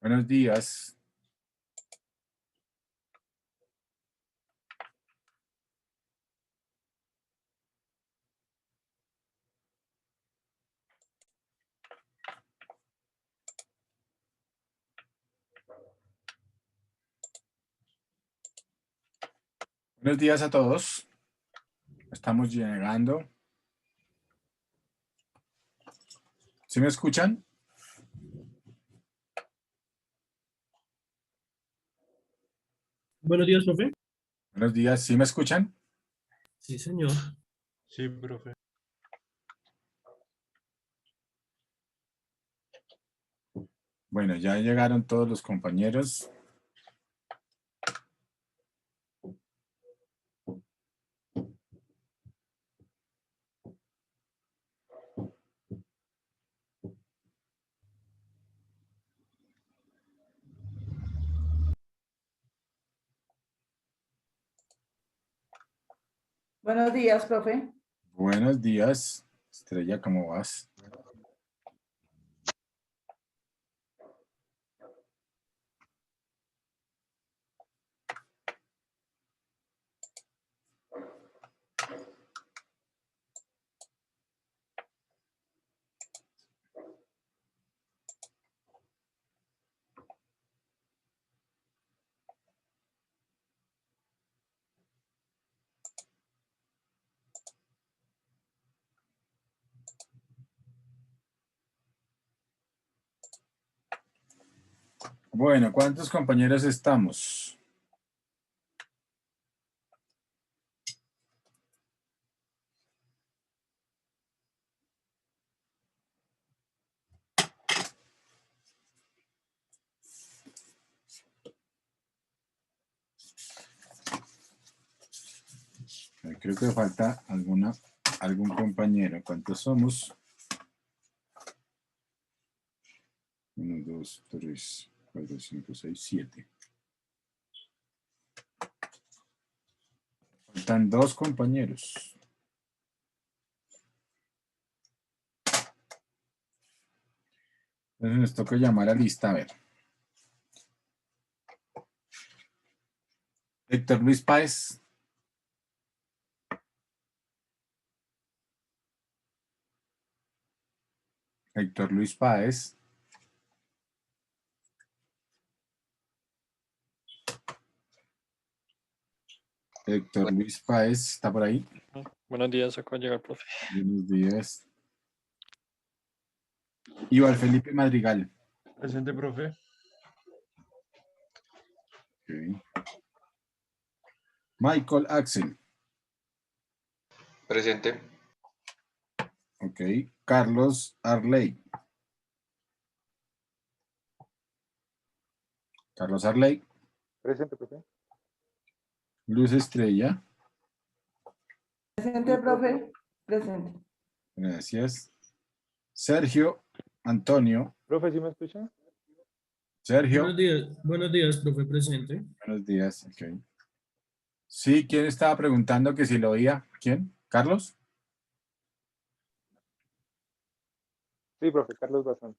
Buenos días. Buenos días a todos. Estamos llegando. ¿Sí me escuchan? Buenos días, profe. Buenos días. ¿Sí me escuchan? Sí, señor. Sí, profe. Bueno, ya llegaron todos los compañeros. Buenos días, profe. Buenos días. Estrella, ¿cómo vas? Bueno, ¿cuántos compañeros estamos? Creo que falta algún compañero. ¿Cuántos somos? 1, 2, 3, 4, 5, 6, 7. Faltan 2 compañeros. Entonces nos toca llamar a lista. A ver. Héctor Luis Páez. Héctor Luis Páez. Héctor Luis Páez, ¿está por ahí? Buenos días, acabo de llegar, profe. Buenos días. Iván Felipe Madrigal. Presente, profe. Okay. Michael Axel. Presente. Ok. Carlos Arley. Carlos Arley. Presente, profe. Luz Estrella. Presente, profe. Presente. Gracias. Sergio Antonio. Profe, ¿sí me escucha? Sergio. Buenos días, profe, presente. Buenos días. Okay. Sí, ¿quién estaba preguntando que si lo oía? ¿Quién? ¿Carlos? Sí, profe, Carlos Bazán.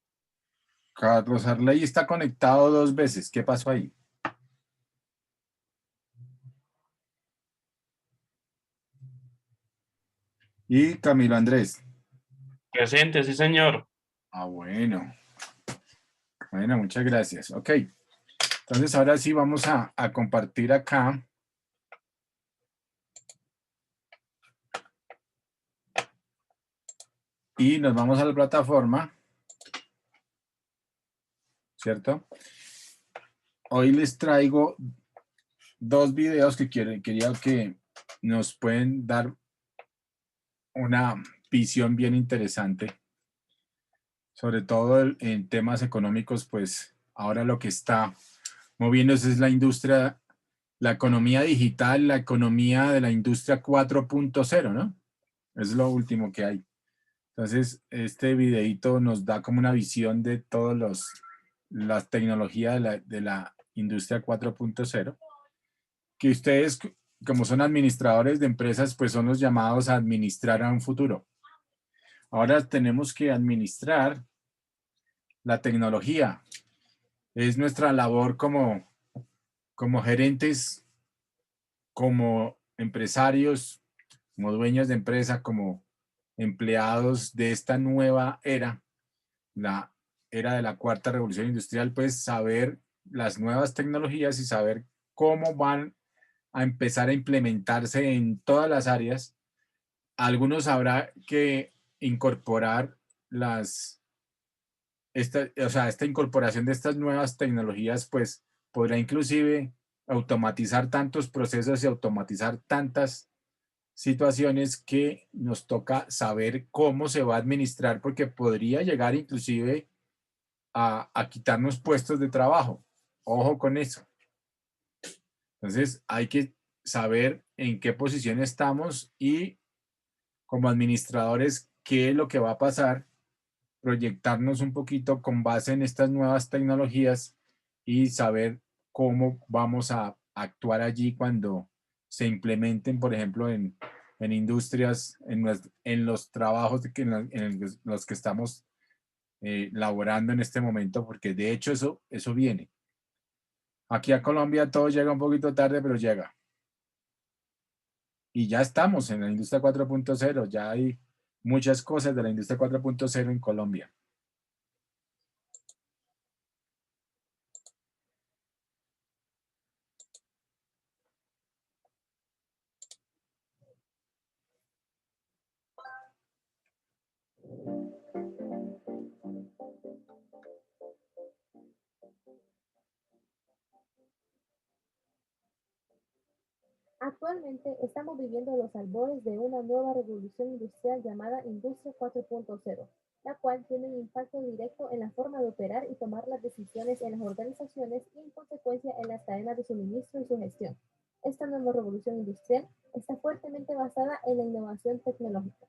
Carlos Arley está conectado 2 veces. ¿Qué pasó ahí? Y Camilo Andrés. Presente, sí, señor. Ah, bueno. Bueno, muchas gracias. Ok. Entonces ahora sí vamos a compartir acá. Y nos vamos a la plataforma. ¿Cierto? Hoy les traigo 2 videos que quería que nos pueden dar una visión bien interesante. Sobre todo en temas económicos, pues ahora lo que está moviéndose es la industria, la economía digital, la economía de la industria 4.0, ¿no? Es lo último que hay. Entonces, este videito nos da como una visión de todas las tecnologías de la industria 4.0, que ustedes, como son administradores de empresas, pues son los llamados a administrar a un futuro. Ahora tenemos que administrar la tecnología. Es nuestra labor como gerentes, como empresarios, como dueños de empresa, como empleados de esta nueva era, la era de la cuarta revolución industrial, pues saber las nuevas tecnologías y saber cómo van a empezar a implementarse en todas las áreas. Algunos habrá que incorporar esta incorporación de estas nuevas tecnologías, pues podrá inclusive automatizar tantos procesos y automatizar tantas situaciones que nos toca saber cómo se va a administrar, porque podría llegar inclusive a quitarnos puestos de trabajo. Ojo con eso. Entonces hay que saber en qué posición estamos y como administradores qué es lo que va a pasar, proyectarnos un poquito con base en estas nuevas tecnologías y saber cómo vamos a actuar allí cuando se implementen, por ejemplo, en industrias, en los trabajos en los que estamos laborando en este momento, porque de hecho eso viene. Aquí a Colombia todo llega un poquito tarde, pero llega. Y ya estamos en la industria 4.0, ya hay muchas cosas de la industria 4.0 en Colombia. Actualmente estamos viviendo los albores de una nueva revolución industrial llamada Industria 4.0, la cual tiene un impacto directo en la forma de operar y tomar las decisiones en las organizaciones y en consecuencia en las cadenas de suministro y su gestión. Esta nueva revolución industrial está fuertemente basada en la innovación tecnológica.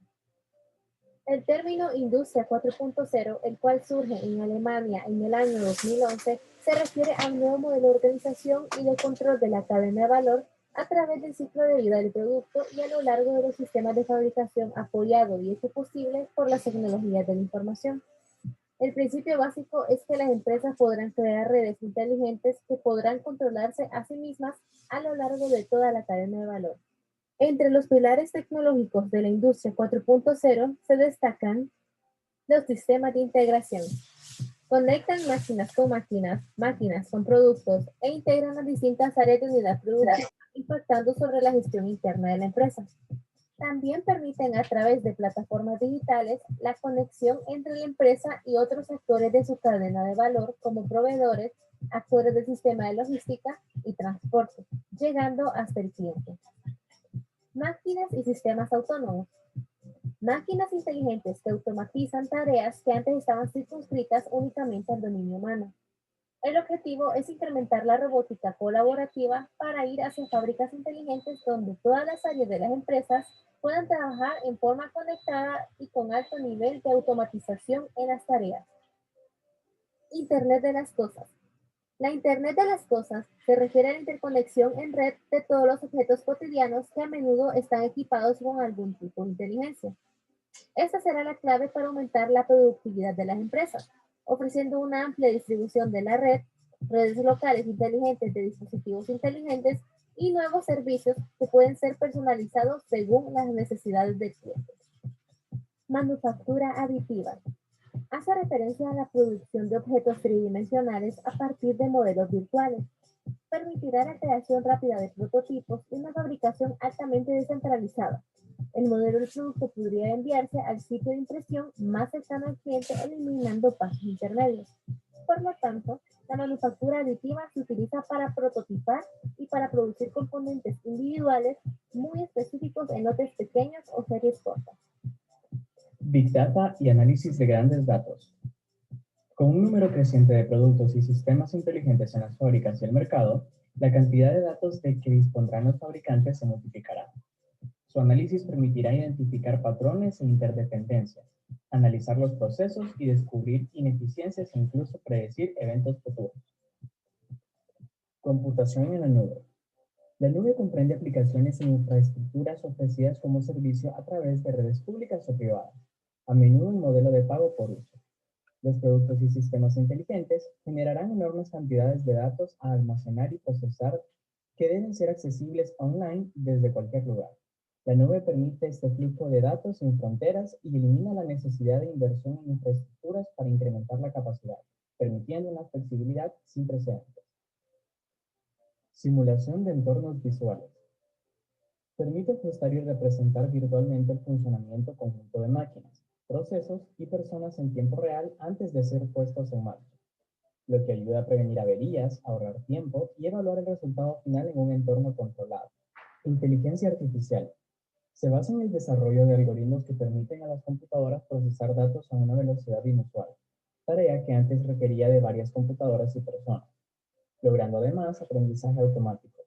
El término Industria 4.0, el cual surge en Alemania en el año 2011, se refiere a un nuevo modelo de organización y de control de la cadena de valor a través del ciclo de vida del producto y a lo largo de los sistemas de fabricación apoyado y hecho posible por las tecnologías de la información. El principio básico es que las empresas podrán crear redes inteligentes que podrán controlarse a sí mismas a lo largo de toda la cadena de valor. Entre los pilares tecnológicos de la industria 4.0 se destacan los sistemas de integración. Conectan máquinas con máquinas, máquinas con productos e integran las distintas áreas de unidad productiva, impactando sobre la gestión interna de la empresa. También permiten a través de plataformas digitales la conexión entre la empresa y otros actores de su cadena de valor como proveedores, actores del sistema de logística y transporte, llegando hasta el cliente. Máquinas y sistemas autónomos. Máquinas inteligentes que automatizan tareas que antes estaban circunscritas únicamente al dominio humano. El objetivo es incrementar la robótica colaborativa para ir hacia fábricas inteligentes donde todas las áreas de las empresas puedan trabajar en forma conectada y con alto nivel de automatización en las tareas. Internet de las cosas. La Internet de las cosas se refiere a la interconexión en red de todos los objetos cotidianos que a menudo están equipados con algún tipo de inteligencia. Esta será la clave para aumentar la productividad de las empresas, ofreciendo una amplia distribución de la red, redes locales inteligentes de dispositivos inteligentes y nuevos servicios que pueden ser personalizados según las necesidades del cliente. Manufactura aditiva. Hace referencia a la producción de objetos tridimensionales a partir de modelos virtuales. Permitirá la creación rápida de prototipos y una fabricación altamente descentralizada. El modelo del producto podría enviarse al sitio de impresión más cercano al cliente, eliminando pasos intermedios. Por lo tanto, la manufactura aditiva se utiliza para prototipar y para producir componentes individuales muy específicos en lotes pequeños o series cortas. Big Data y análisis de grandes datos. Con un número creciente de productos y sistemas inteligentes en las fábricas y el mercado, la cantidad de datos de que dispondrán los fabricantes se multiplicará. Su análisis permitirá identificar patrones e interdependencias, analizar los procesos y descubrir ineficiencias e incluso predecir eventos futuros. Computación en la nube. La nube comprende aplicaciones e infraestructuras ofrecidas como servicio a través de redes públicas o privadas, a menudo en modelo de pago por uso. Los productos y sistemas inteligentes generarán enormes cantidades de datos a almacenar y procesar que deben ser accesibles online desde cualquier lugar. La nube permite este flujo de datos sin fronteras y elimina la necesidad de inversión en infraestructuras para incrementar la capacidad, permitiendo una flexibilidad sin precedentes. Simulación de entornos visuales. Permite ajustar y representar virtualmente el funcionamiento conjunto de máquinas, procesos y personas en tiempo real antes de ser puestos en marcha, lo que ayuda a prevenir averías, ahorrar tiempo y evaluar el resultado final en un entorno controlado. Inteligencia artificial. Se basa en el desarrollo de algoritmos que permiten a las computadoras procesar datos a una velocidad inusual, tarea que antes requería de varias computadoras y personas, logrando además aprendizaje automático.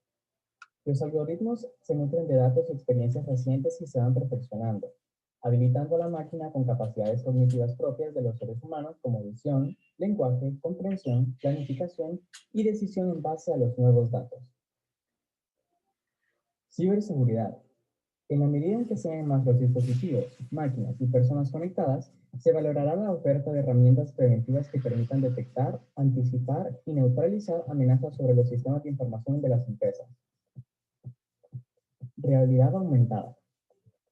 Los algoritmos se nutren de datos y experiencias recientes y se van perfeccionando, habilitando a la máquina con capacidades cognitivas propias de los seres humanos como visión, lenguaje, comprensión, planificación y decisión en base a los nuevos datos. Ciberseguridad. En la medida en que sean más los dispositivos, máquinas y personas conectadas, se valorará la oferta de herramientas preventivas que permitan detectar, anticipar y neutralizar amenazas sobre los sistemas de información de las empresas. Realidad aumentada.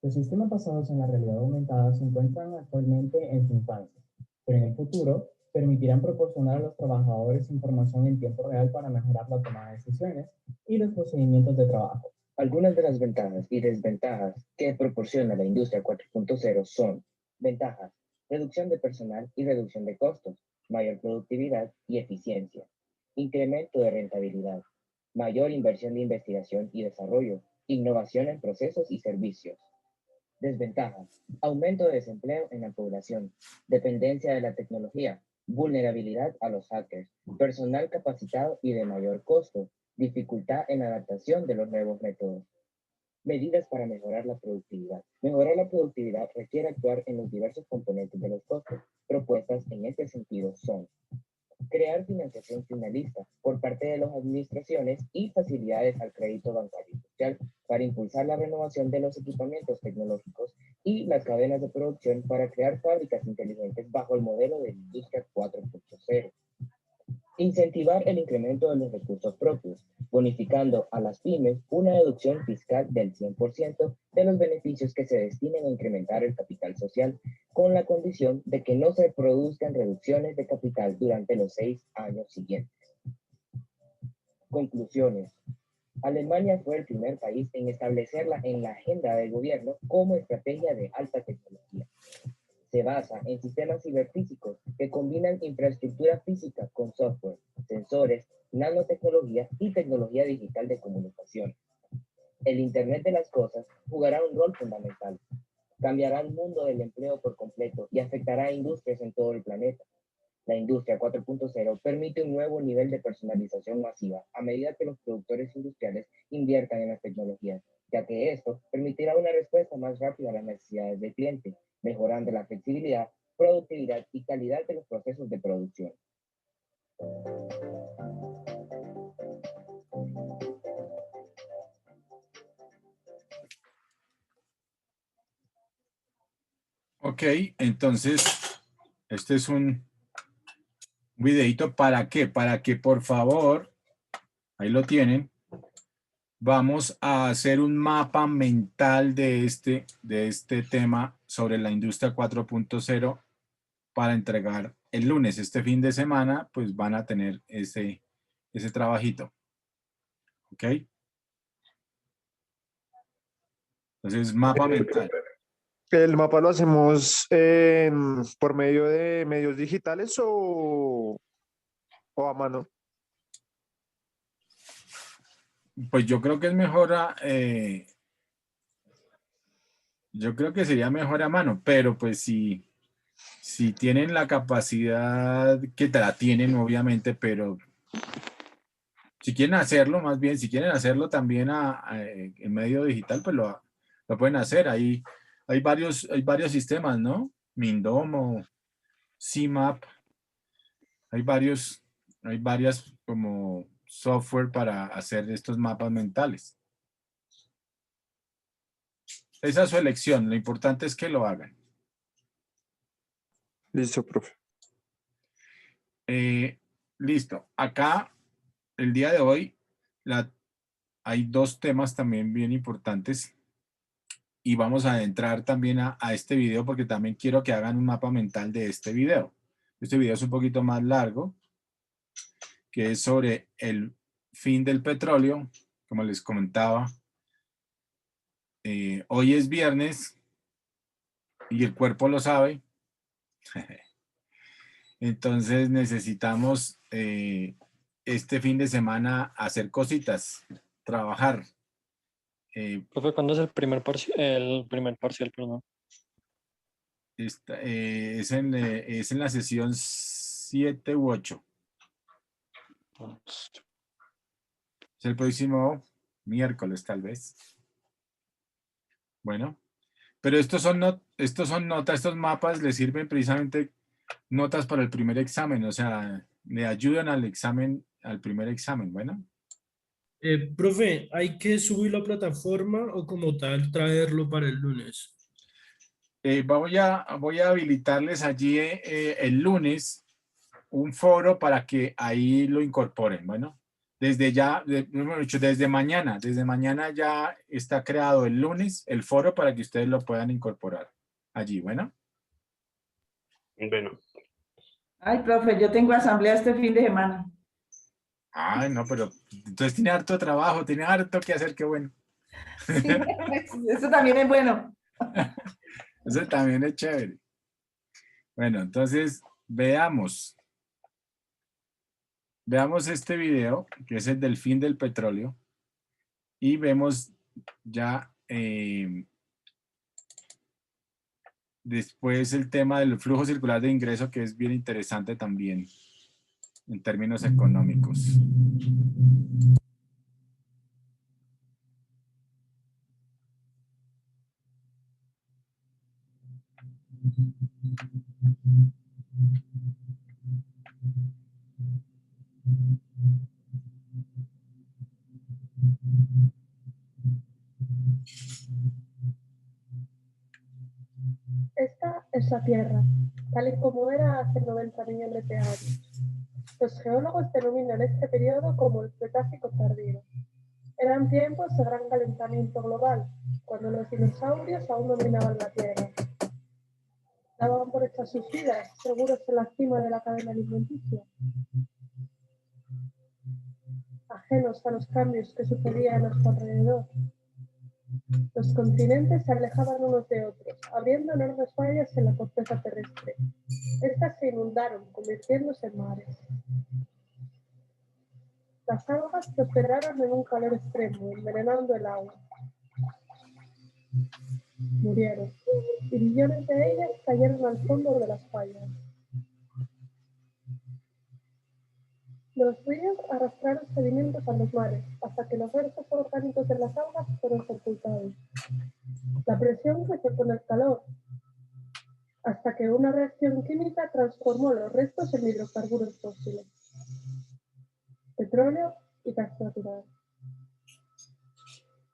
Los sistemas basados en la realidad aumentada se encuentran actualmente en su infancia, pero en el futuro permitirán proporcionar a los trabajadores información en tiempo real para mejorar la toma de decisiones y los procedimientos de trabajo. Algunas de las ventajas y desventajas que proporciona la industria 4.0 son: ventajas: reducción de personal y reducción de costos, mayor productividad y eficiencia, incremento de rentabilidad, mayor inversión de investigación y desarrollo, innovación en procesos y servicios. Desventajas: aumento de desempleo en la población, dependencia de la tecnología, vulnerabilidad a los hackers, personal capacitado y de mayor costo, dificultad en la adaptación de los nuevos métodos. Medidas para mejorar la productividad. Mejorar la productividad requiere actuar en los diversos componentes de los costos. Propuestas en este sentido son: crear financiación finalista por parte de las administraciones y facilidades al crédito bancario y social para impulsar la renovación de los equipamientos tecnológicos y las cadenas de producción para crear fábricas inteligentes bajo el modelo de la industria 4.0. Incentivar el incremento de los recursos propios, bonificando a las pymes una deducción fiscal del 100% de los beneficios que se destinen a incrementar el capital social, con la condición de que no se produzcan reducciones de capital durante los 6 años siguientes. Conclusiones. Alemania fue el primer país en establecerla en la agenda del gobierno como estrategia de alta tecnología. Se basa en sistemas ciberfísicos que combinan infraestructura física con software, sensores, nanotecnología y tecnología digital de comunicación. El Internet de las Cosas jugará un rol fundamental. Cambiará el mundo del empleo por completo y afectará a industrias en todo el planeta. La industria 4.0 permite un nuevo nivel de personalización masiva a medida que los productores industriales inviertan en las tecnologías, ya que esto permitirá una respuesta más rápida a las necesidades del cliente, mejorando la flexibilidad, productividad y calidad de los procesos de producción. Ok, entonces, este es un videito. ¿Para qué? Para que, por favor, ahí lo tienen, vamos a hacer un mapa mental de este tema sobre la industria 4.0 para entregar el lunes. Este fin de semana, pues van a tener ese trabajito. ¿Ok? Entonces, mapa mental. ¿El mapa lo hacemos por medio de medios digitales o a mano? Pues yo creo que es mejor yo creo que sería mejor a mano, pero pues si tienen la capacidad, que la tienen obviamente, pero si quieren hacerlo, más bien, si quieren hacerlo también en medio digital, pues lo pueden hacer. Hay varios sistemas, ¿no? Mindomo, CMAP, hay varias como software para hacer estos mapas mentales. Esa es su elección, lo importante es que lo hagan. Listo, profe. Listo. Acá, el día de hoy, hay dos temas también bien importantes y vamos a entrar también a este video porque también quiero que hagan un mapa mental de este video. Este video es un poquito más largo, que es sobre el fin del petróleo, como les comentaba. Hoy es viernes y el cuerpo lo sabe. Entonces necesitamos este fin de semana hacer cositas, trabajar. Profe, ¿cuándo es el primer parcial, perdón? Es en la sesión 7 u 8. Es el próximo miércoles, tal vez. Bueno, pero estos son notas, estos mapas les sirven precisamente notas para el primer examen, o sea, le ayudan al examen, al primer examen, bueno. Profe, ¿hay que subirlo a plataforma o como tal traerlo para el lunes? Voy a habilitarles allí el lunes un foro para que ahí lo incorporen, bueno. Desde ya, mejor dicho, desde mañana ya está creado el lunes el foro para que ustedes lo puedan incorporar allí, bueno. Bueno, Ay, profe, yo tengo asamblea este fin de semana. Ay, no, pero entonces tiene harto trabajo, tiene harto que hacer, qué bueno. Sí, eso también es bueno. Eso también es chévere. Bueno, entonces veamos este video, que es el del fin del petróleo, y vemos ya después el tema del flujo circular de ingreso, que es bien interesante también en términos económicos. Esta es la Tierra, tal y como era hace 90 millones de años. Los geólogos denominan este periodo como el Cretácico tardío. Eran tiempos de gran calentamiento global, cuando los dinosaurios aún dominaban la Tierra. Daban por hechas sus vidas, seguros en la cima de la cadena alimenticia, ajenos a los cambios que sucedían a su alrededor. Los continentes se alejaban unos de otros, abriendo enormes fallas en la corteza terrestre. Estas se inundaron, convirtiéndose en mares. Las algas prosperaron en un calor extremo, envenenando el agua. Murieron, y billones de ellas cayeron al fondo de las fallas. Los ríos arrastraron sedimentos a los mares, hasta que los restos orgánicos de las algas fueron sepultados. La presión creció con el calor, hasta que una reacción química transformó los restos en hidrocarburos fósiles, petróleo y gas natural.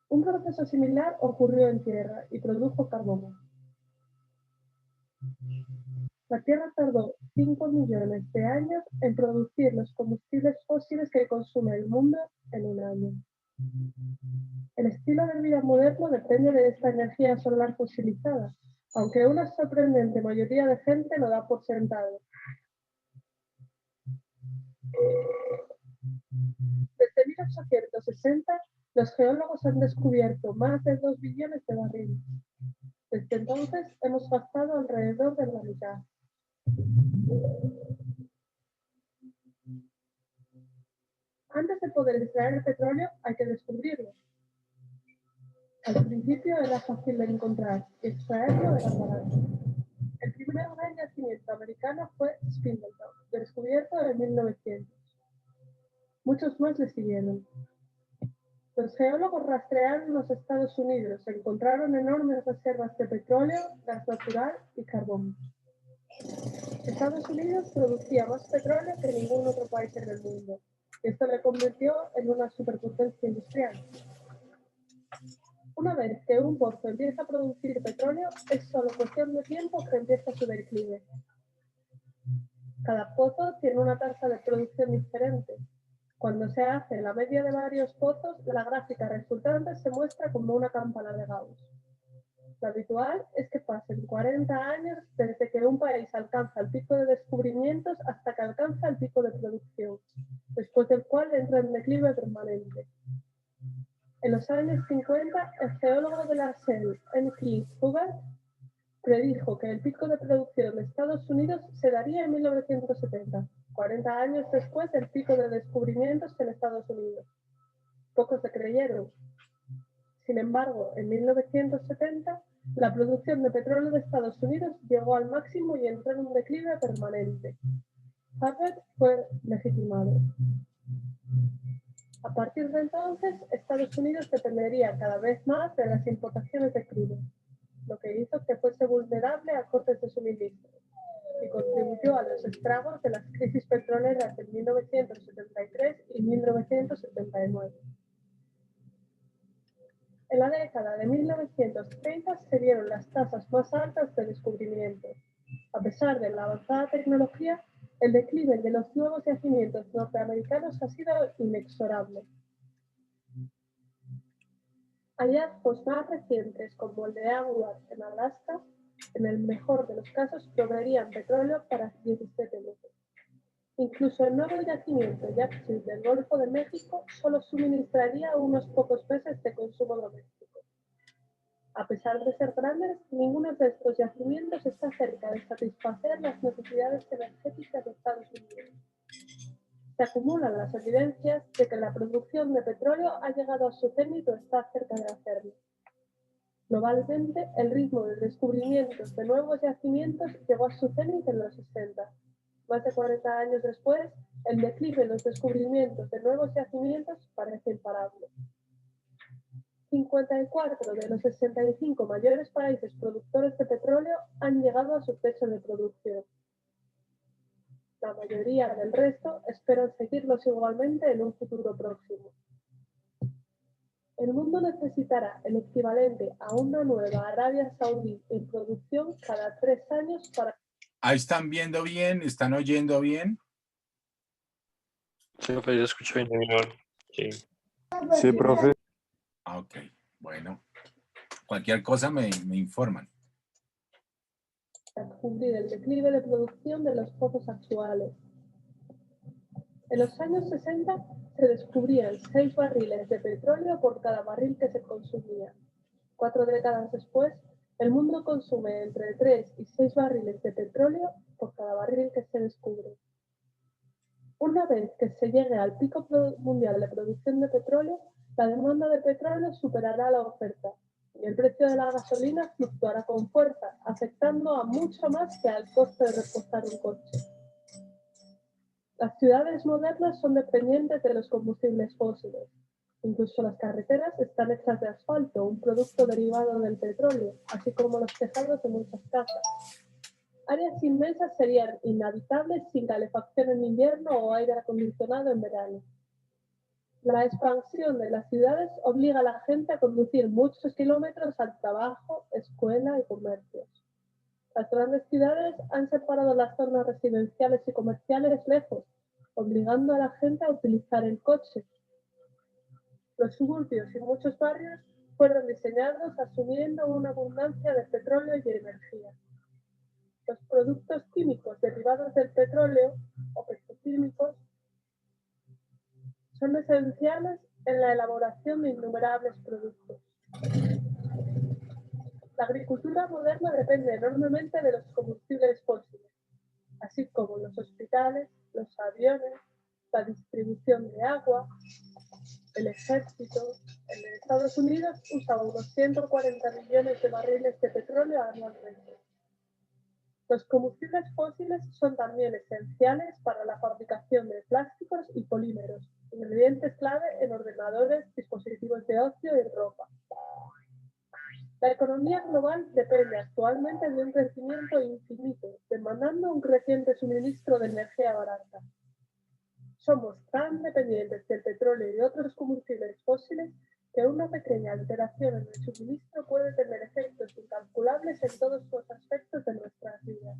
Un proceso similar ocurrió en Tierra y produjo carbono. La Tierra tardó 5 millones de años en producir los combustibles fósiles que consume el mundo en un año. El estilo de vida moderno depende de esta energía solar fosilizada, aunque una sorprendente mayoría de gente lo da por sentado. Desde 1860, los geólogos han descubierto más de 2 billones de barriles. Desde entonces, hemos gastado alrededor de la mitad. Antes de poder extraer el petróleo, hay que descubrirlo. Al principio era fácil de encontrar y extraerlo era barato. El primer gran yacimiento americano fue Spindletop, descubierto en 1900. Muchos más le siguieron. Los geólogos rastrearon los Estados Unidos, encontraron enormes reservas de petróleo, gas natural y carbón. Estados Unidos producía más petróleo que ningún otro país en el mundo, y esto le convirtió en una superpotencia industrial. Una vez que un pozo empieza a producir petróleo, es solo cuestión de tiempo que empiece su declive. Cada pozo tiene una tasa de producción diferente. Cuando se hace la media de varios pozos, la gráfica resultante se muestra como una campana de Gauss. Lo habitual es que pasen 40 años desde que un país alcanza el pico de descubrimientos hasta que alcanza el pico de producción, después del cual entra en declive permanente. En los años 50, el geólogo de la Shell, N. Keith Hubbard, predijo que el pico de producción de Estados Unidos se daría en 1970, 40 años después del pico de descubrimientos en Estados Unidos. Pocos le creyeron. Sin embargo, en 1970, la producción de petróleo de Estados Unidos llegó al máximo y entró en un declive permanente. Hubbard fue legitimado. A partir de entonces, Estados Unidos dependería cada vez más de las importaciones de crudo, lo que hizo que fuese vulnerable a cortes de suministro y contribuyó a los estragos de las crisis petroleras de 1973 y 1979. En la década de 1930 se dieron las tasas más altas de descubrimiento. A pesar de la avanzada tecnología, el declive de los nuevos yacimientos norteamericanos ha sido inexorable. Hallazgos más recientes, como el de Agua en Alaska, en el mejor de los casos proveerían petróleo para 17 meses. Incluso el nuevo yacimiento Yaxchil del Golfo de México solo suministraría unos pocos meses de consumo doméstico. A pesar de ser grandes, ninguno de estos yacimientos está cerca de satisfacer las necesidades energéticas de Estados Unidos. Se acumulan las evidencias de que la producción de petróleo ha llegado a su cenit o está cerca de hacerlo. Globalmente, el ritmo de descubrimientos de nuevos yacimientos llegó a su cenit en los 60. Más de 40 años después, el declive en los descubrimientos de nuevos yacimientos parece imparable. 54 de los 65 mayores países productores de petróleo han llegado a su techo de producción. La mayoría del resto esperan seguirlos igualmente en un futuro próximo. El mundo necesitará el equivalente a una nueva Arabia Saudí en producción cada 3 años para... Ahí están viendo bien, están oyendo bien. Sí, profe, yo escucho bien. Sí. Sí, profe. Ah, ok, bueno. Cualquier cosa me informan. Cubrir el declive de producción de los pozos actuales. En los años 60 se descubrían 6 barriles de petróleo por cada barril que se consumía. 4 décadas después, el mundo consume entre 3 y 6 barriles de petróleo por cada barril que se descubre. Una vez que se llegue al pico mundial de producción de petróleo, la demanda de petróleo superará la oferta y el precio de la gasolina fluctuará con fuerza, afectando a mucho más que al coste de repostar un coche. Las ciudades modernas son dependientes de los combustibles fósiles. Incluso las carreteras están hechas de asfalto, un producto derivado del petróleo, así como los tejados de muchas casas. Áreas inmensas serían inhabitables sin calefacción en invierno o aire acondicionado en verano. La expansión de las ciudades obliga a la gente a conducir muchos kilómetros al trabajo, escuela y comercios. Las grandes ciudades han separado las zonas residenciales y comerciales lejos, obligando a la gente a utilizar el coche. Los suburbios y muchos barrios fueron diseñados asumiendo una abundancia de petróleo y energía. Los productos químicos derivados del petróleo, o petroquímicos, son esenciales en la elaboración de innumerables productos. La agricultura moderna depende enormemente de los combustibles fósiles, así como los hospitales, los aviones, la distribución de agua, el ejército. En Estados Unidos usa unos 140 millones de barriles de petróleo anualmente. Los combustibles fósiles son también esenciales para la fabricación de plásticos y polímeros, ingredientes clave en ordenadores, dispositivos de ocio y ropa. La economía global depende actualmente de un crecimiento infinito, demandando un creciente suministro de energía barata. Somos tan dependientes del petróleo y otros combustibles fósiles que una pequeña alteración en el suministro puede tener efectos incalculables en todos los aspectos de nuestras vidas.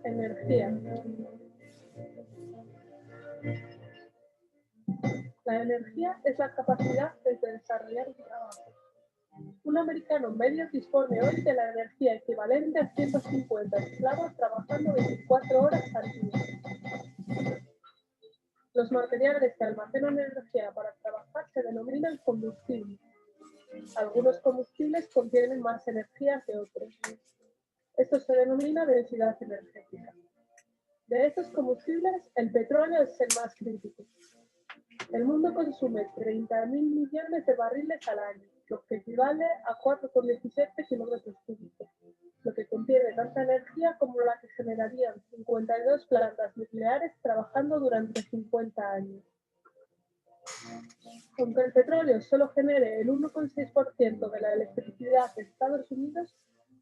Energía. La energía es la capacidad de desarrollar un trabajo. Un americano medio dispone hoy de la energía equivalente a 150 esclavos trabajando 24 horas al día. Los materiales que almacenan energía para trabajar se denominan combustibles. Algunos combustibles contienen más energía que otros. Esto se denomina densidad energética. De estos combustibles, el petróleo es el más crítico. El mundo consume 30.000 millones de barriles al año, lo que equivale a 4,17 kilómetros cúbicos, lo que contiene tanta energía como la que generarían 52 plantas nucleares trabajando durante 50 años. Aunque el petróleo solo genere el 1,6% de la electricidad de Estados Unidos,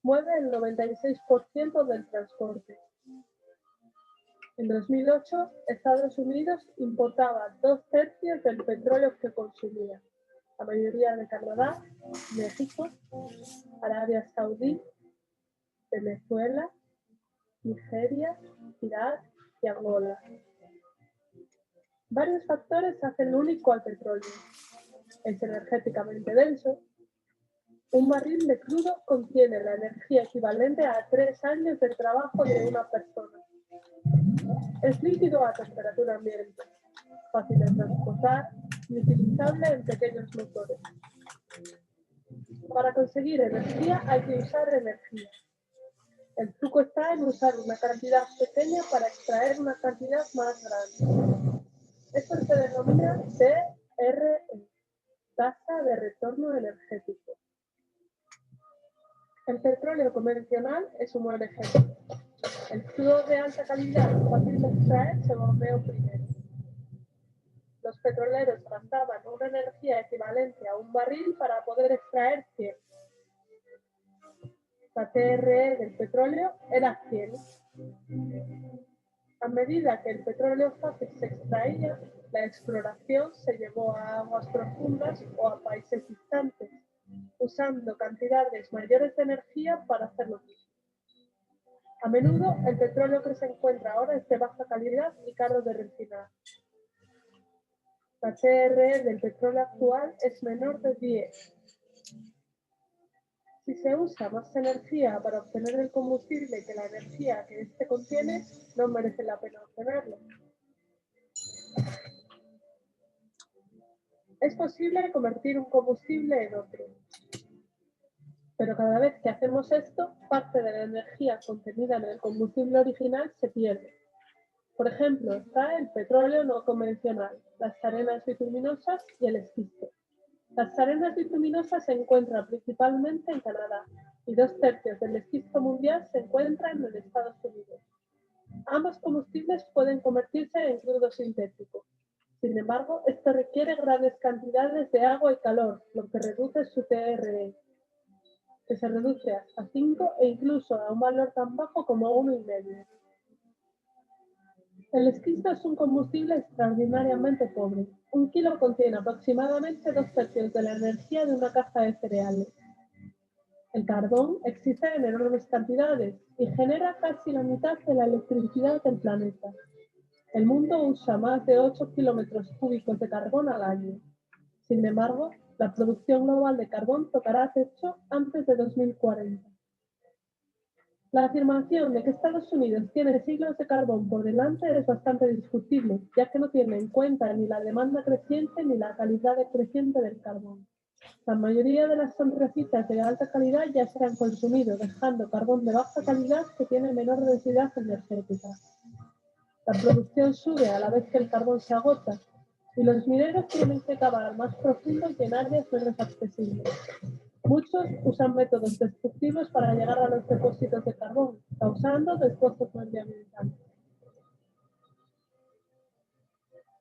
mueve el 96% del transporte. En 2008, Estados Unidos importaba 2/3 del petróleo que consumía, la mayoría de Canadá, México, Arabia Saudí, Venezuela, Nigeria, Irak y Angola. Varios factores hacen único al petróleo. Es energéticamente denso. Un barril de crudo contiene la energía equivalente a 3 años de trabajo de una persona. Es líquido a temperatura ambiente, fácil de transportar y utilizable en pequeños motores. Para conseguir energía hay que usar energía. El truco está en usar una cantidad pequeña para extraer una cantidad más grande. Esto se denomina TRE, tasa de retorno energético. El petróleo convencional es un buen ejemplo. El crudo de alta calidad fácil de extraer se bombeó primero. Los petroleros gastaban una energía equivalente a un barril para poder extraer 100. La TRE del petróleo era 100. A medida que el petróleo fácil se extraía, la exploración se llevó a aguas profundas o a países distantes, usando cantidades mayores de energía para hacer lo mismo. A menudo, el petróleo que se encuentra ahora es de baja calidad y caro de refinar. La TRE del petróleo actual es menor de 10. Si se usa más energía para obtener el combustible que la energía que éste contiene, no merece la pena obtenerlo. Es posible convertir un combustible en otro. Pero cada vez que hacemos esto, parte de la energía contenida en el combustible original se pierde. Por ejemplo, está el petróleo no convencional, las arenas bituminosas y el esquisto. Las arenas bituminosas se encuentran principalmente en Canadá y 2/3 del esquisto mundial se encuentran en Estados Unidos. Ambos combustibles pueden convertirse en crudo sintético. Sin embargo, esto requiere grandes cantidades de agua y calor, lo que reduce su TRE, que se reduce hasta 5 e incluso a un valor tan bajo como 1,5. El esquisto es un combustible extraordinariamente pobre. Un kilo contiene aproximadamente 2/3 de la energía de una caja de cereales. El carbón existe en enormes cantidades y genera casi la mitad de la electricidad del planeta. El mundo usa más de 8 kilómetros cúbicos de carbón al año. Sin embargo, la producción global de carbón tocará techo antes de 2040. La afirmación de que Estados Unidos tiene siglos de carbón por delante es bastante discutible, ya que no tiene en cuenta ni la demanda creciente ni la calidad decreciente del carbón. La mayoría de las sonrecitas de alta calidad ya se han consumido, dejando carbón de baja calidad que tiene menor densidad energética. La producción sube a la vez que el carbón se agota, y los mineros tienen que cavar más profundo y en áreas menos accesibles. Muchos usan métodos destructivos para llegar a los depósitos de carbón, causando destrozos medioambientales.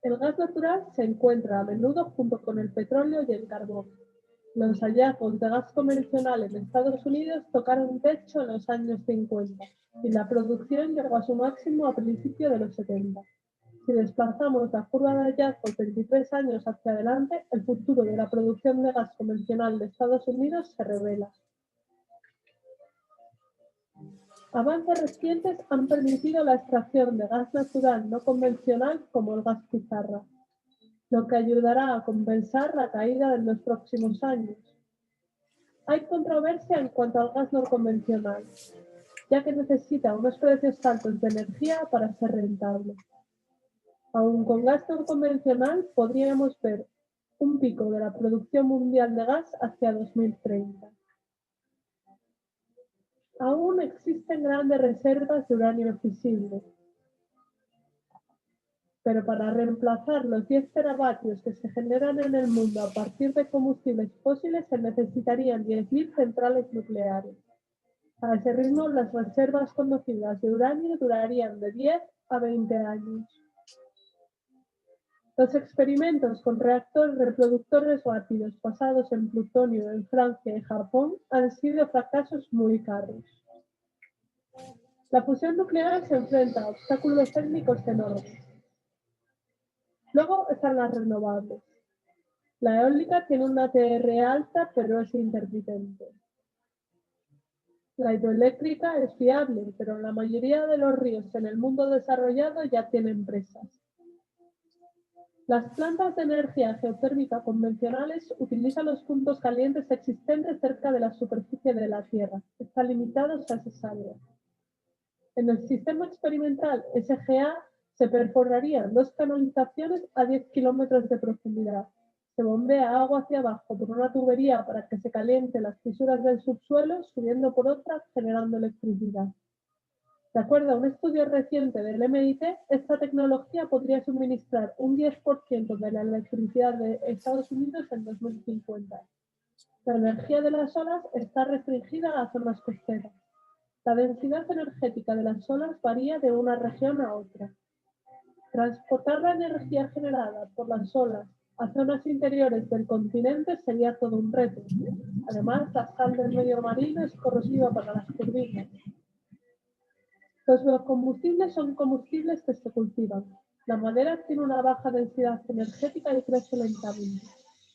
El gas natural se encuentra a menudo junto con el petróleo y el carbón. Los hallazgos de gas convencional en Estados Unidos tocaron techo en los años 50 y la producción llegó a su máximo a principios de los 70. Si desplazamos la curva de hallazgos 23 años hacia adelante, el futuro de la producción de gas convencional de Estados Unidos se revela. Avances recientes han permitido la extracción de gas natural no convencional como el gas pizarra, lo que ayudará a compensar la caída en los próximos años. Hay controversia en cuanto al gas no convencional, ya que necesita unos precios altos de energía para ser rentable. Aún con gas no convencional podríamos ver un pico de la producción mundial de gas hacia 2030. Aún existen grandes reservas de uranio fisible, pero para reemplazar los 10 teravatios que se generan en el mundo a partir de combustibles fósiles se necesitarían 10.000 centrales nucleares. A ese ritmo, las reservas conocidas de uranio durarían de 10 a 20 años. Los experimentos con reactores reproductores rápidos basados en plutonio en Francia y Japón han sido fracasos muy caros. La fusión nuclear se enfrenta a obstáculos técnicos enormes. Luego están las renovables. La eólica tiene una TR alta, pero es intermitente. La hidroeléctrica es fiable, pero la mayoría de los ríos en el mundo desarrollado ya tienen presas. Las plantas de energía geotérmica convencionales utilizan los puntos calientes existentes cerca de la superficie de la Tierra. Están limitados a esas áreas. En el sistema experimental SGA se perforarían 2 canalizaciones a 10 kilómetros de profundidad. Se bombea agua hacia abajo por una tubería para que se caliente las fisuras del subsuelo, subiendo por otras, generando electricidad. De acuerdo a un estudio reciente del MIT, esta tecnología podría suministrar un 10% de la electricidad de Estados Unidos en 2050. La energía de las olas está restringida a las zonas costeras. La densidad energética de las olas varía de una región a otra. Transportar la energía generada por las olas a zonas interiores del continente sería todo un reto. Además, la sal del medio marino es corrosiva para las turbinas. Los biocombustibles son combustibles que se cultivan. La madera tiene una baja densidad energética y crece lentamente.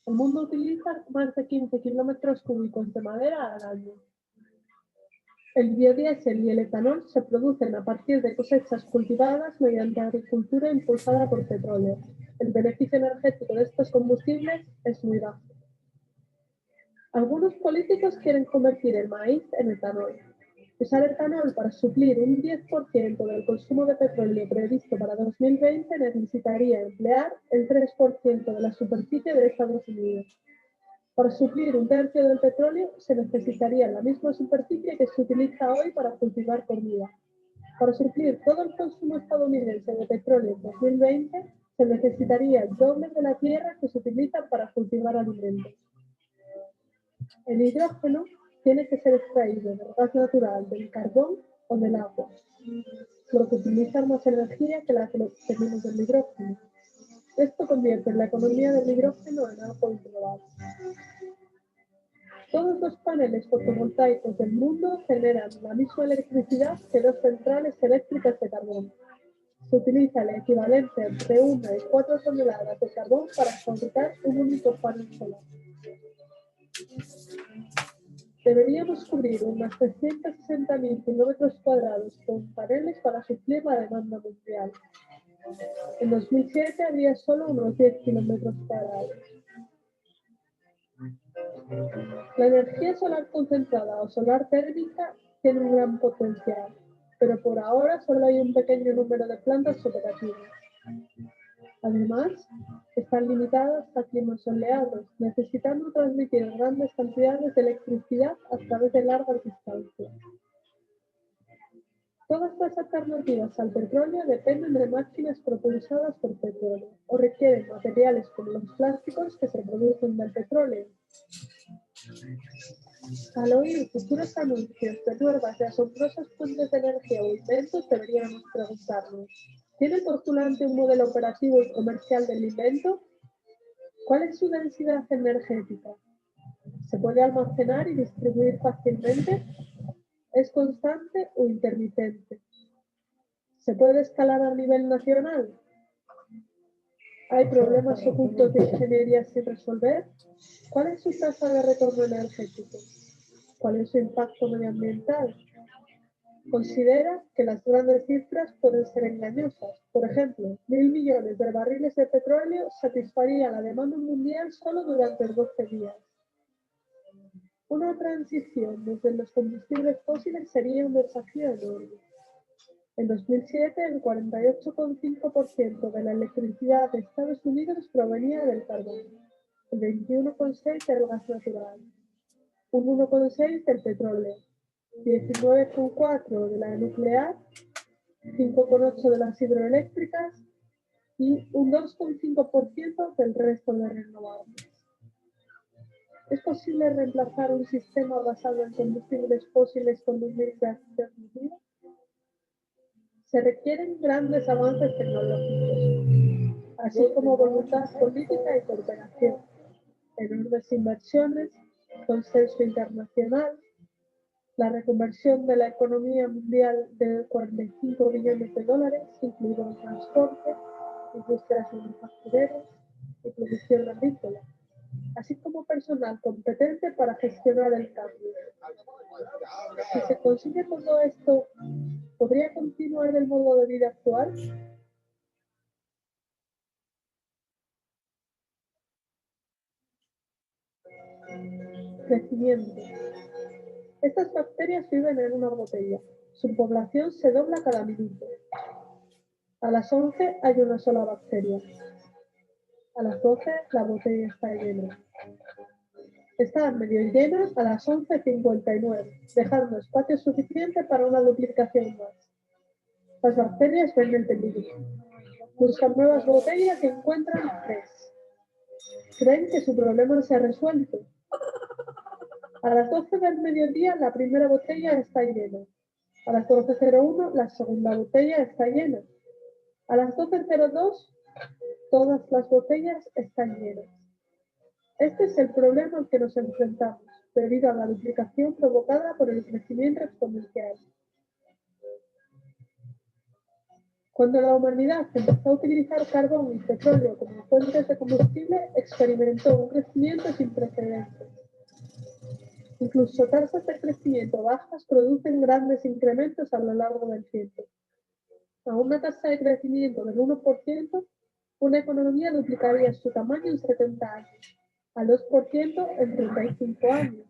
El mundo utiliza más de 15 kilómetros cúbicos de madera al año. El biodiesel y el etanol se producen a partir de cosechas cultivadas mediante agricultura impulsada por petróleo. El beneficio energético de estos combustibles es muy bajo. Algunos políticos quieren convertir el maíz en etanol. Usar etanol para suplir un 10% del consumo de petróleo previsto para 2020 necesitaría emplear el 3% de la superficie de Estados Unidos. Para suplir un tercio del petróleo se necesitaría la misma superficie que se utiliza hoy para cultivar comida. Para suplir todo el consumo estadounidense de petróleo en 2020 se necesitaría el doble de la tierra que se utiliza para cultivar alimentos. El hidrógeno tiene que ser extraído del gas natural, del carbón o del agua, lo que utiliza más energía que la que obtenemos del hidrógeno. Esto convierte la economía del hidrógeno en algo improbable. Todos los paneles fotovoltaicos del mundo generan la misma electricidad que 2 centrales eléctricas de carbón. Se utiliza el equivalente entre 1 y 4 toneladas de carbón para fabricar un único panel solar. Deberíamos cubrir unos 360.000 kilómetros cuadrados con paneles para suplir la demanda mundial. En 2007 había solo unos 10 kilómetros cuadrados. La energía solar concentrada o solar térmica tiene un gran potencial, pero por ahora solo hay un pequeño número de plantas operativas. Además, están limitadas a climas soleados, necesitando transmitir grandes cantidades de electricidad a través de largas distancias. Todas las alternativas al petróleo dependen de máquinas propulsadas por petróleo o requieren materiales como los plásticos que se producen del petróleo. Al oír futuros anuncios de nuevas y asombrosas fuentes de energía o inventos, deberíamos preguntarnos: ¿tiene el postulante un modelo operativo y comercial del invento? ¿Cuál es su densidad energética? ¿Se puede almacenar y distribuir fácilmente? ¿Es constante o intermitente? ¿Se puede escalar a nivel nacional? ¿Hay problemas ocultos de ingeniería sin resolver? ¿Cuál es su tasa de retorno energético? ¿Cuál es su impacto medioambiental? Considera que las grandes cifras pueden ser engañosas. Por ejemplo, 1.000 millones de barriles de petróleo satisfaría la demanda mundial solo durante 12 días. Una transición desde los combustibles fósiles sería un desafío enorme. En 2007, el 48,5% de la electricidad de Estados Unidos provenía del carbón, el 21,6% del gas natural, un 1,6% del petróleo, 19,4% de la nuclear, 5,8% de las hidroeléctricas y un 2,5% del resto de renovables. ¿Es posible reemplazar un sistema basado en combustibles fósiles con lumínicas alternativas? Se requieren grandes avances tecnológicos, así como voluntad política y cooperación, enormes inversiones, consenso internacional, la reconversión de la economía mundial de 45 billones de dólares, incluido el transporte, industrias manufactureras y producción agrícola, así como personal competente para gestionar el cambio. Si se consigue todo esto, ¿podría continuar el modo de vida actual? Crecimiento. Estas bacterias viven en una botella. Su población se dobla cada minuto. A las 11 hay una sola bacteria. A las 12 la botella está llena. Está medio llena a las 11:59, dejando espacio suficiente para una duplicación más. Las bacterias ven el peligro. Buscan nuevas botellas y encuentran 3. Creen que su problema se ha resuelto. A las 12 del mediodía la primera botella está llena. A las 12:01 la segunda botella está llena. A las 12:02 todas las botellas están llenas. Este es el problema al que nos enfrentamos, debido a la duplicación provocada por el crecimiento exponencial. Cuando la humanidad empezó a utilizar carbón y petróleo como fuentes de combustible, experimentó un crecimiento sin precedentes. Incluso tasas de crecimiento bajas producen grandes incrementos a lo largo del tiempo. A una tasa de crecimiento del 1%, una economía duplicaría su tamaño en 70 años, al 2% en 35 años.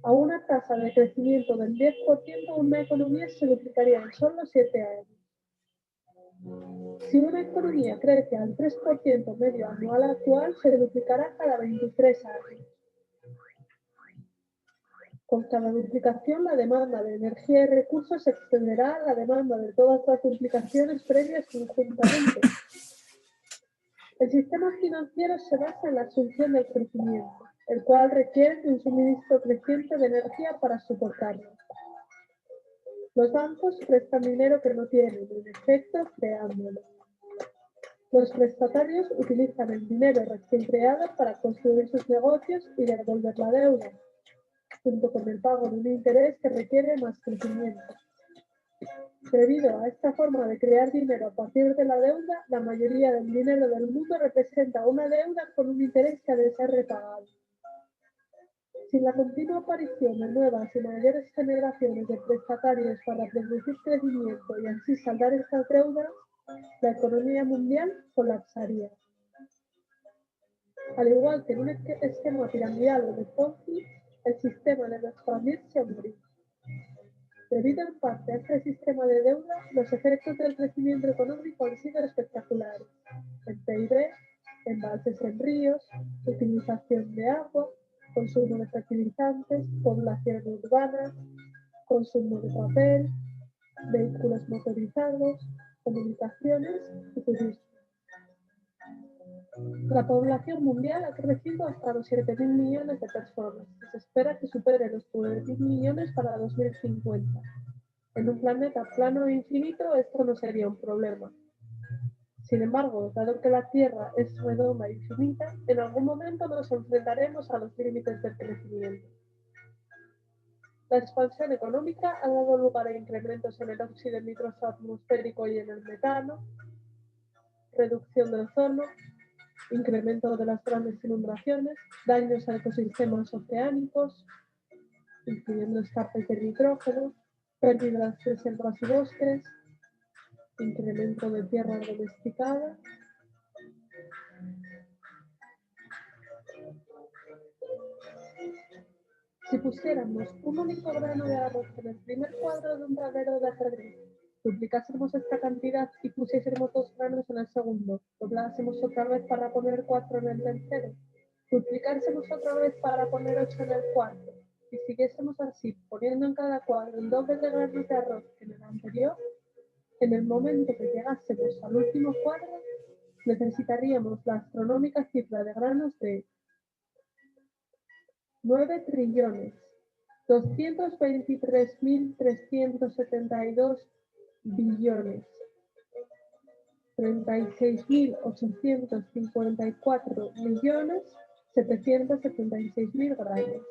A una tasa de crecimiento del 10%, una economía se duplicaría en solo 7 años. Si una economía crece al 3% medio anual actual, se duplicará cada 23 años. Con cada duplicación, la demanda de energía y recursos se extenderá a la demanda de todas las duplicaciones previas conjuntamente. El sistema financiero se basa en la asunción del crecimiento, el cual requiere de un suministro creciente de energía para soportarlo. Los bancos prestan dinero que no tienen, en efecto, creándolo. Los prestatarios utilizan el dinero recién creado para construir sus negocios y devolver la deuda, junto con el pago de un interés que requiere más crecimiento. Debido a esta forma de crear dinero a partir de la deuda, la mayoría del dinero del mundo representa una deuda con un interés que ha de ser repagado. Sin la continua aparición de nuevas y mayores generaciones de prestatarios para producir crecimiento y así saldar estas deudas, la economía mundial colapsaría. Al igual que en un esquema piramidal o de Ponzi, el sistema debe expandirse o morir. Debido en parte a este sistema de deuda, los efectos del crecimiento económico han sido espectaculares. En PIB, embalses en ríos, utilización de agua, consumo de fertilizantes, población urbana, consumo de papel, vehículos motorizados, comunicaciones y turismo. La población mundial ha crecido hasta los 7.000 millones de personas y se espera que supere los 9.000 millones para 2050. En un planeta plano e infinito esto no sería un problema. Sin embargo, dado que la Tierra es redonda e infinita, en algún momento nos enfrentaremos a los límites del crecimiento. La expansión económica ha dado lugar a incrementos en el óxido nitroso atmosférico y en el metano, reducción del ozono, incremento de las grandes inundaciones, daños a ecosistemas oceánicos, incluyendo escapes de nitrógeno, pérdidas de selvas y bosques, incremento de tierra domesticada, si pusiéramos un único grano de arroz en el primer cuadro de un tablero de ajedrez, duplicásemos esta cantidad y pusiésemos 2 granos en el segundo, doblásemos otra vez para poner 4 en el tercero, duplicásemos otra vez para poner 8 en el cuarto, y siguiésemos así, poniendo en cada cuadro el doble de granos de arroz que en el anterior, en el momento que llegásemos al último cuadro, necesitaríamos la astronómica cifra de granos de 9.223.372 billones, 36.854.776.000 granos,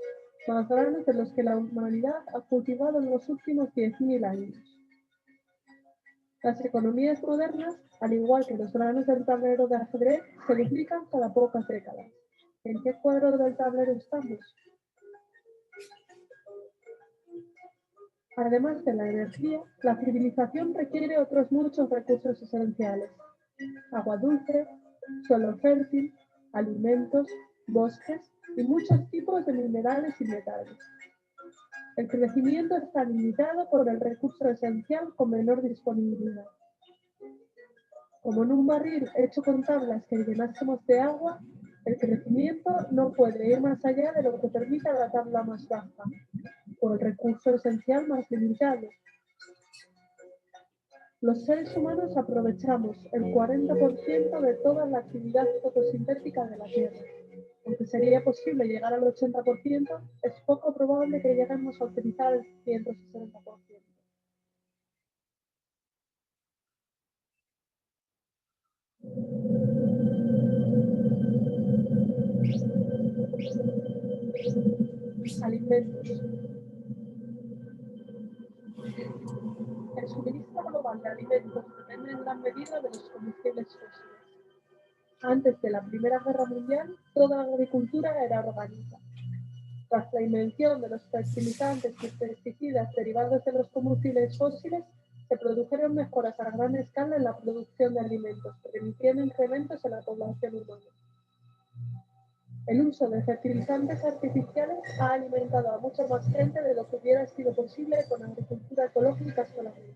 más granos de los que la humanidad ha cultivado en los últimos 10.000 años. Las economías modernas, al igual que los granos del tablero de ajedrez, se duplican cada pocas décadas. ¿En qué cuadro del tablero estamos? Además de la energía, la civilización requiere otros muchos recursos esenciales: agua dulce, suelo fértil, alimentos, bosques y muchos tipos de minerales y metales. El crecimiento está limitado por el recurso esencial con menor disponibilidad. Como en un barril hecho con tablas que llenásemos de agua, el crecimiento no puede ir más allá de lo que permita la tabla más baja, por el recurso esencial más limitado. Los seres humanos aprovechamos el 40% de toda la actividad fotosintética de la Tierra. Aunque sería posible llegar al 80%, es poco probable que lleguemos a utilizar el 160%. Alimentos. El suministro global de alimentos depende en gran medida de los combustibles fósiles. Antes de la Primera Guerra Mundial, toda la agricultura era orgánica. Tras la invención de los fertilizantes y pesticidas derivados de los combustibles fósiles, se produjeron mejoras a gran escala en la producción de alimentos, permitiendo incrementos en la población humana. El uso de fertilizantes artificiales ha alimentado a mucha más gente de lo que hubiera sido posible con agricultura ecológica solamente.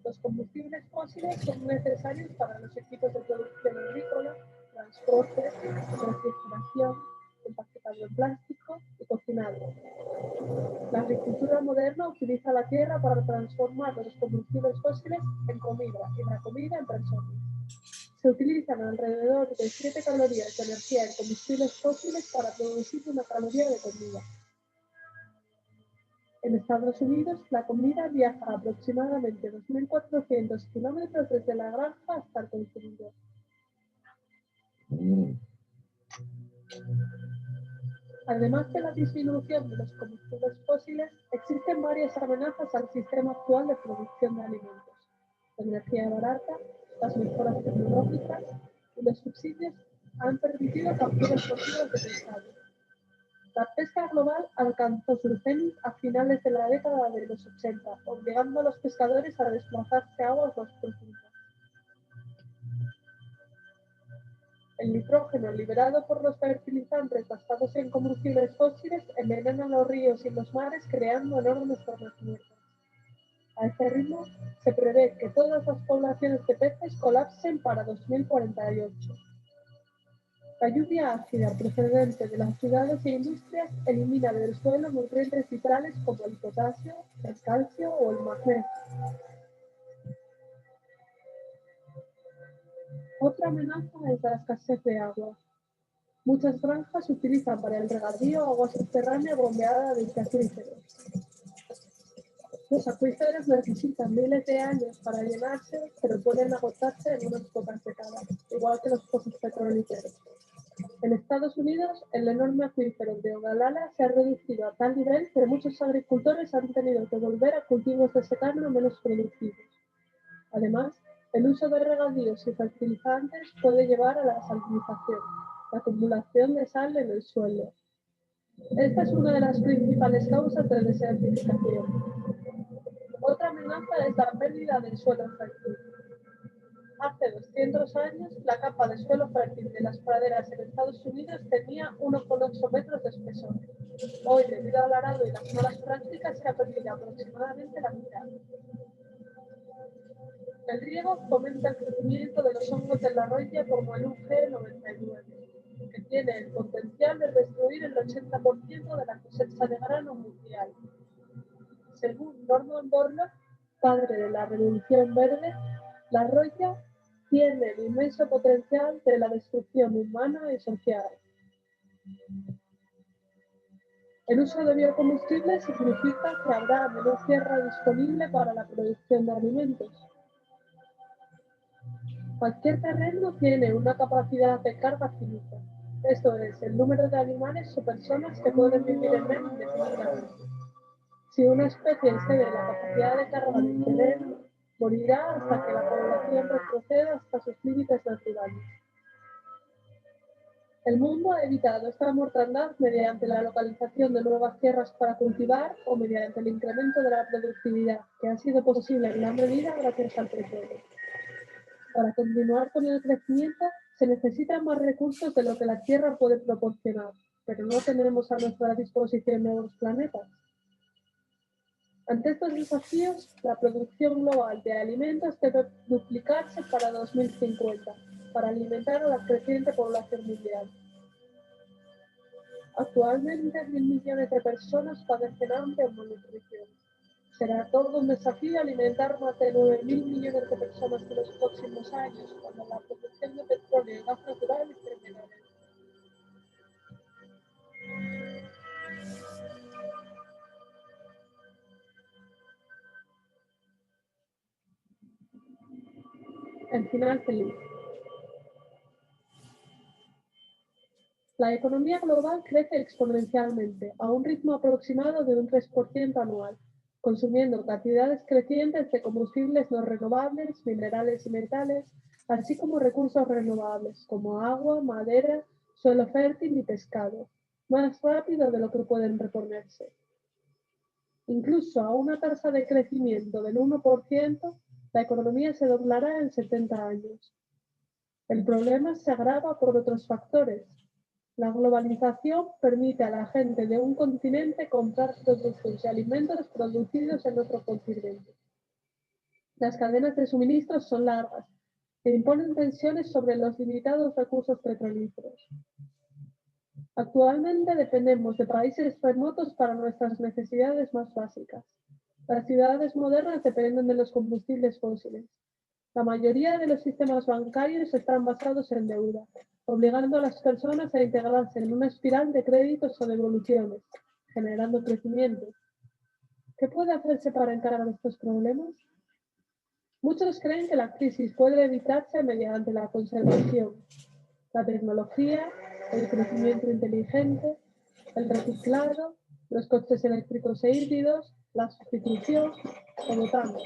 Los combustibles fósiles son necesarios para los equipos de producción agrícola, transporte, refrigeración, empaquetado en plástico y cocinado. La agricultura moderna utiliza la tierra para transformar los combustibles fósiles en comida y la comida en personas. Se utilizan alrededor de 7 calorías de energía en combustibles fósiles para producir 1 caloría de comida. En Estados Unidos, la comida viaja aproximadamente 2.400 kilómetros desde la granja hasta el consumidor. Además de la disminución de los combustibles fósiles, existen varias amenazas al sistema actual de producción de alimentos: la energía barata, las mejoras tecnológicas y los subsidios han permitido capturas masivas de pescado. La pesca global alcanzó su cenit a finales de la década de los 80, obligando a los pescadores a desplazarse a aguas más profundas. El nitrógeno liberado por los fertilizantes basados en combustibles fósiles envenena los ríos y los mares, creando enormes zonas muertas. A este ritmo, se prevé que todas las poblaciones de peces colapsen para 2048. La lluvia ácida procedente de las ciudades e industrias elimina del suelo nutrientes vitales como el potasio, el calcio o el magnesio. Otra amenaza es la escasez de agua. Muchas granjas utilizan para el regadío agua subterránea bombeada desde acuíferos. Los acuíferos necesitan miles de años para llenarse, pero pueden agotarse en unas pocas décadas, igual que los pozos petrolíferos. En Estados Unidos, el enorme acuífero de Ogallala se ha reducido a tal nivel que muchos agricultores han tenido que volver a cultivos de secano menos productivos. Además, el uso de regadíos y fertilizantes puede llevar a la salinización, la acumulación de sal en el suelo. Esta es una de las principales causas de desertificación. Otra amenaza es la pérdida del suelo fértil. Hace 200 años, la capa de suelo fértil de las praderas en Estados Unidos tenía 1,8 metros de espesor. Hoy, debido al arado y las malas prácticas, se ha perdido aproximadamente la mitad. El riego fomenta el crecimiento de los hongos de la roya como el UG99, que tiene el potencial de destruir el 80% de la cosecha de grano mundial. Según Norman Borlaug, padre de la Revolución Verde, la roya tiene el inmenso potencial de la destrucción humana y social. El uso de biocombustibles significa que habrá menos tierra disponible para la producción de alimentos. Cualquier terreno tiene una capacidad de carga finita, esto es, el número de animales o personas que pueden vivir en él indefinidamente. Si una especie excede la capacidad de carga del terreno, morirá hasta que la población retroceda hasta sus límites naturales. El mundo ha evitado esta mortandad mediante la localización de nuevas tierras para cultivar o mediante el incremento de la productividad, que ha sido posible en gran medida gracias al petróleo. Para continuar con el crecimiento, se necesitan más recursos de lo que la Tierra puede proporcionar, pero no tenemos a nuestra disposición nuevos planetas. Ante estos desafíos, la producción global de alimentos debe duplicarse para 2050, para alimentar a la creciente población mundial. Actualmente, 1.000 millones de personas padecen hambre o malnutrición. Será todo un desafío alimentar más de 9.000 millones de personas en los próximos años, cuando la producción de petróleo y gas natural esté menor. El final feliz. La economía global crece exponencialmente, a un ritmo aproximado de un 3% anual, consumiendo cantidades crecientes de combustibles no renovables, minerales y metales, así como recursos renovables como agua, madera, suelo fértil y pescado, más rápido de lo que pueden reponerse. Incluso a una tasa de crecimiento del 1%, la economía se doblará en 70 años. El problema se agrava por otros factores. La globalización permite a la gente de un continente comprar productos y alimentos producidos en otro continente. Las cadenas de suministros son largas e imponen tensiones sobre los limitados recursos petrolíferos. Actualmente dependemos de países remotos para nuestras necesidades más básicas. Las ciudades modernas dependen de los combustibles fósiles. La mayoría de los sistemas bancarios están basados en deuda, obligando a las personas a integrarse en una espiral de créditos o devoluciones, generando crecimiento. ¿Qué puede hacerse para encarar estos problemas? Muchos creen que la crisis puede evitarse mediante la conservación, la tecnología, el crecimiento inteligente, el reciclado, los coches eléctricos e híbridos, la sustitución, como tanto.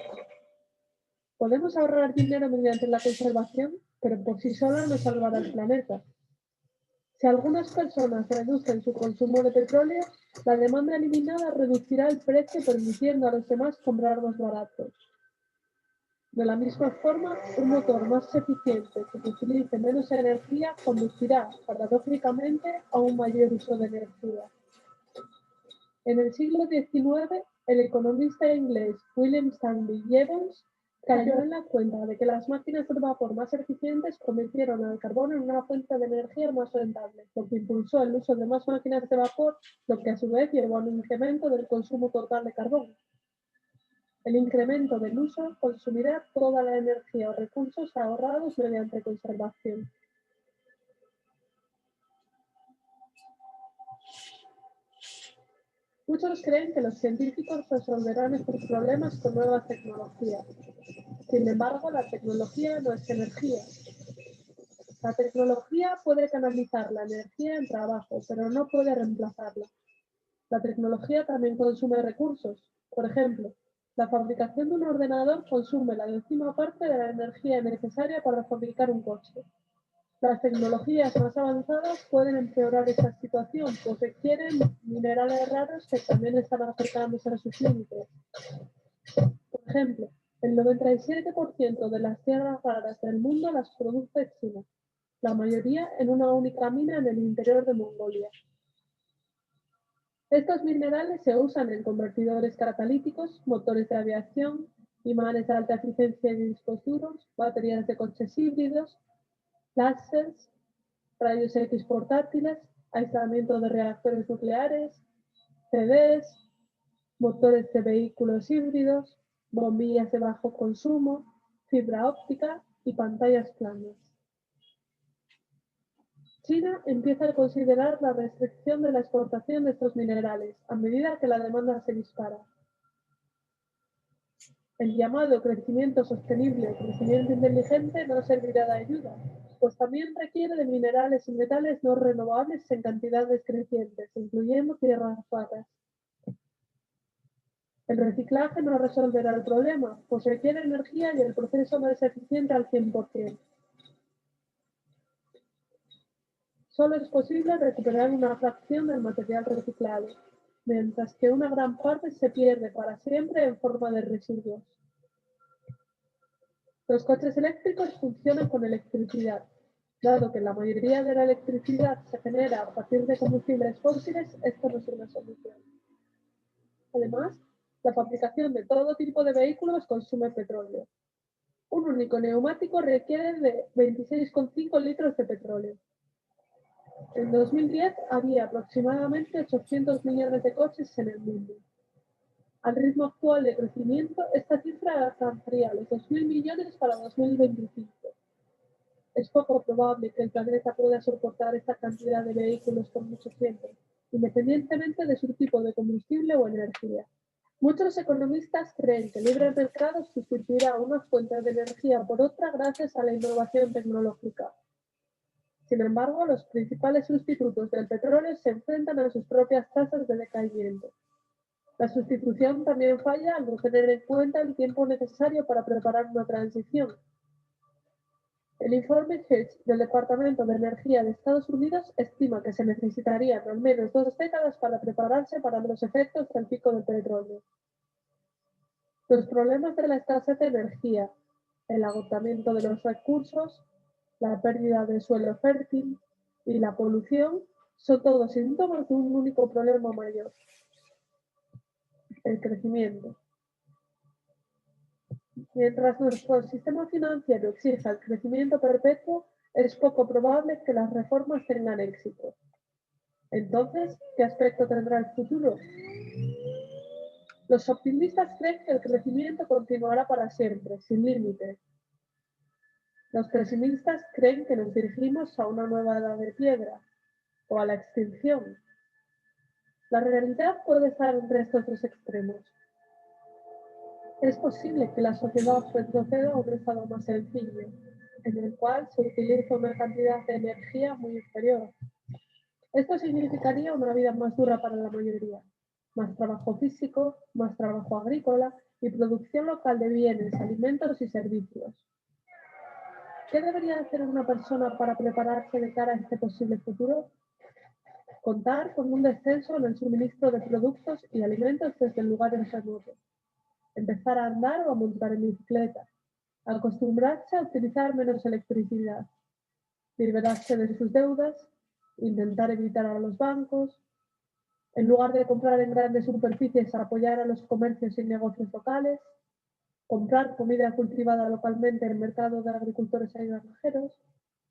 Podemos ahorrar dinero mediante la conservación, pero por sí sola no salvará el planeta. Si algunas personas reducen su consumo de petróleo, la demanda eliminada reducirá el precio permitiendo a los demás comprar más barato. De la misma forma, un motor más eficiente que utilice menos energía conducirá, paradójicamente, a un mayor uso de energía. En el siglo XIX, el economista inglés William Stanley Jevons cayó en la cuenta de que las máquinas de vapor más eficientes convirtieron al carbón en una fuente de energía más rentable, lo que impulsó el uso de más máquinas de vapor, lo que a su vez llevó a un incremento del consumo total de carbón. El incremento del uso consumirá toda la energía o recursos ahorrados mediante conservación. Muchos creen que los científicos resolverán estos problemas con nuevas tecnologías. Sin embargo, la tecnología no es energía. La tecnología puede canalizar la energía en trabajo, pero no puede reemplazarla. La tecnología también consume recursos. Por ejemplo, la fabricación de un ordenador consume la 10ª parte de la energía necesaria para fabricar un coche. Las tecnologías más avanzadas pueden empeorar esta situación, pues requieren minerales raros que también están acercándose a sus límites. Por ejemplo, el 97% de las tierras raras del mundo las produce China, la mayoría en una única mina en el interior de Mongolia. Estos minerales se usan en convertidores catalíticos, motores de aviación, imanes de alta eficiencia de discos duros, baterías de coches híbridos, láseres, rayos X portátiles, aislamiento de reactores nucleares, CDs, motores de vehículos híbridos, bombillas de bajo consumo, fibra óptica y pantallas planas. China empieza a considerar la restricción de la exportación de estos minerales a medida que la demanda se dispara. El llamado crecimiento sostenible o crecimiento inteligente no servirá de ayuda, pues también requiere de minerales y metales no renovables en cantidades crecientes, incluyendo tierras raras. El reciclaje no resolverá el problema, pues requiere energía y el proceso no es eficiente al 100%. Solo es posible recuperar una fracción del material reciclado, mientras que una gran parte se pierde para siempre en forma de residuos. Los coches eléctricos funcionan con electricidad. Dado que la mayoría de la electricidad se genera a partir de combustibles fósiles, esto no es una solución. Además, la fabricación de todo tipo de vehículos consume petróleo. Un único neumático requiere de 26,5 litros de petróleo. En 2010 había aproximadamente 800 millones de coches en el mundo. Al ritmo actual de crecimiento, esta cifra alcanzaría los 2.000 millones para 2025. Es poco probable que el planeta pueda soportar esta cantidad de vehículos por mucho tiempo, independientemente de su tipo de combustible o energía. Muchos economistas creen que el libre mercado sustituirá una fuente de energía por otra gracias a la innovación tecnológica. Sin embargo, los principales sustitutos del petróleo se enfrentan a sus propias tasas de decaimiento. La sustitución también falla al no tener en cuenta el tiempo necesario para preparar una transición. El informe Hedge del Departamento de Energía de Estados Unidos estima que se necesitarían al menos 2 décadas para prepararse para los efectos del pico del petróleo. Los problemas de la escasez de energía, el agotamiento de los recursos, la pérdida de suelo fértil y la polución son todos síntomas de un único problema mayor: el crecimiento. Mientras nuestro sistema financiero exija el crecimiento perpetuo, es poco probable que las reformas tengan éxito. Entonces, ¿qué aspecto tendrá el futuro? Los optimistas creen que el crecimiento continuará para siempre, sin límite. Los pesimistas creen que nos dirigimos a una nueva edad de piedra o a la extinción. La realidad puede estar entre estos dos extremos. Es posible que la sociedad retroceda a un estado más sencillo, en el cual se utiliza una cantidad de energía muy inferior. Esto significaría una vida más dura para la mayoría, más trabajo físico, más trabajo agrícola y producción local de bienes, alimentos y servicios. ¿Qué debería hacer una persona para prepararse de cara a este posible futuro? Contar con un descenso en el suministro de productos y alimentos desde lugares remotos. Empezar a andar o a montar en bicicleta. Acostumbrarse a utilizar menos electricidad. Liberarse de sus deudas. Intentar evitar a los bancos. En lugar de comprar en grandes superficies, apoyar a los comercios y negocios locales. Comprar comida cultivada localmente en el mercado de agricultores y granjeros.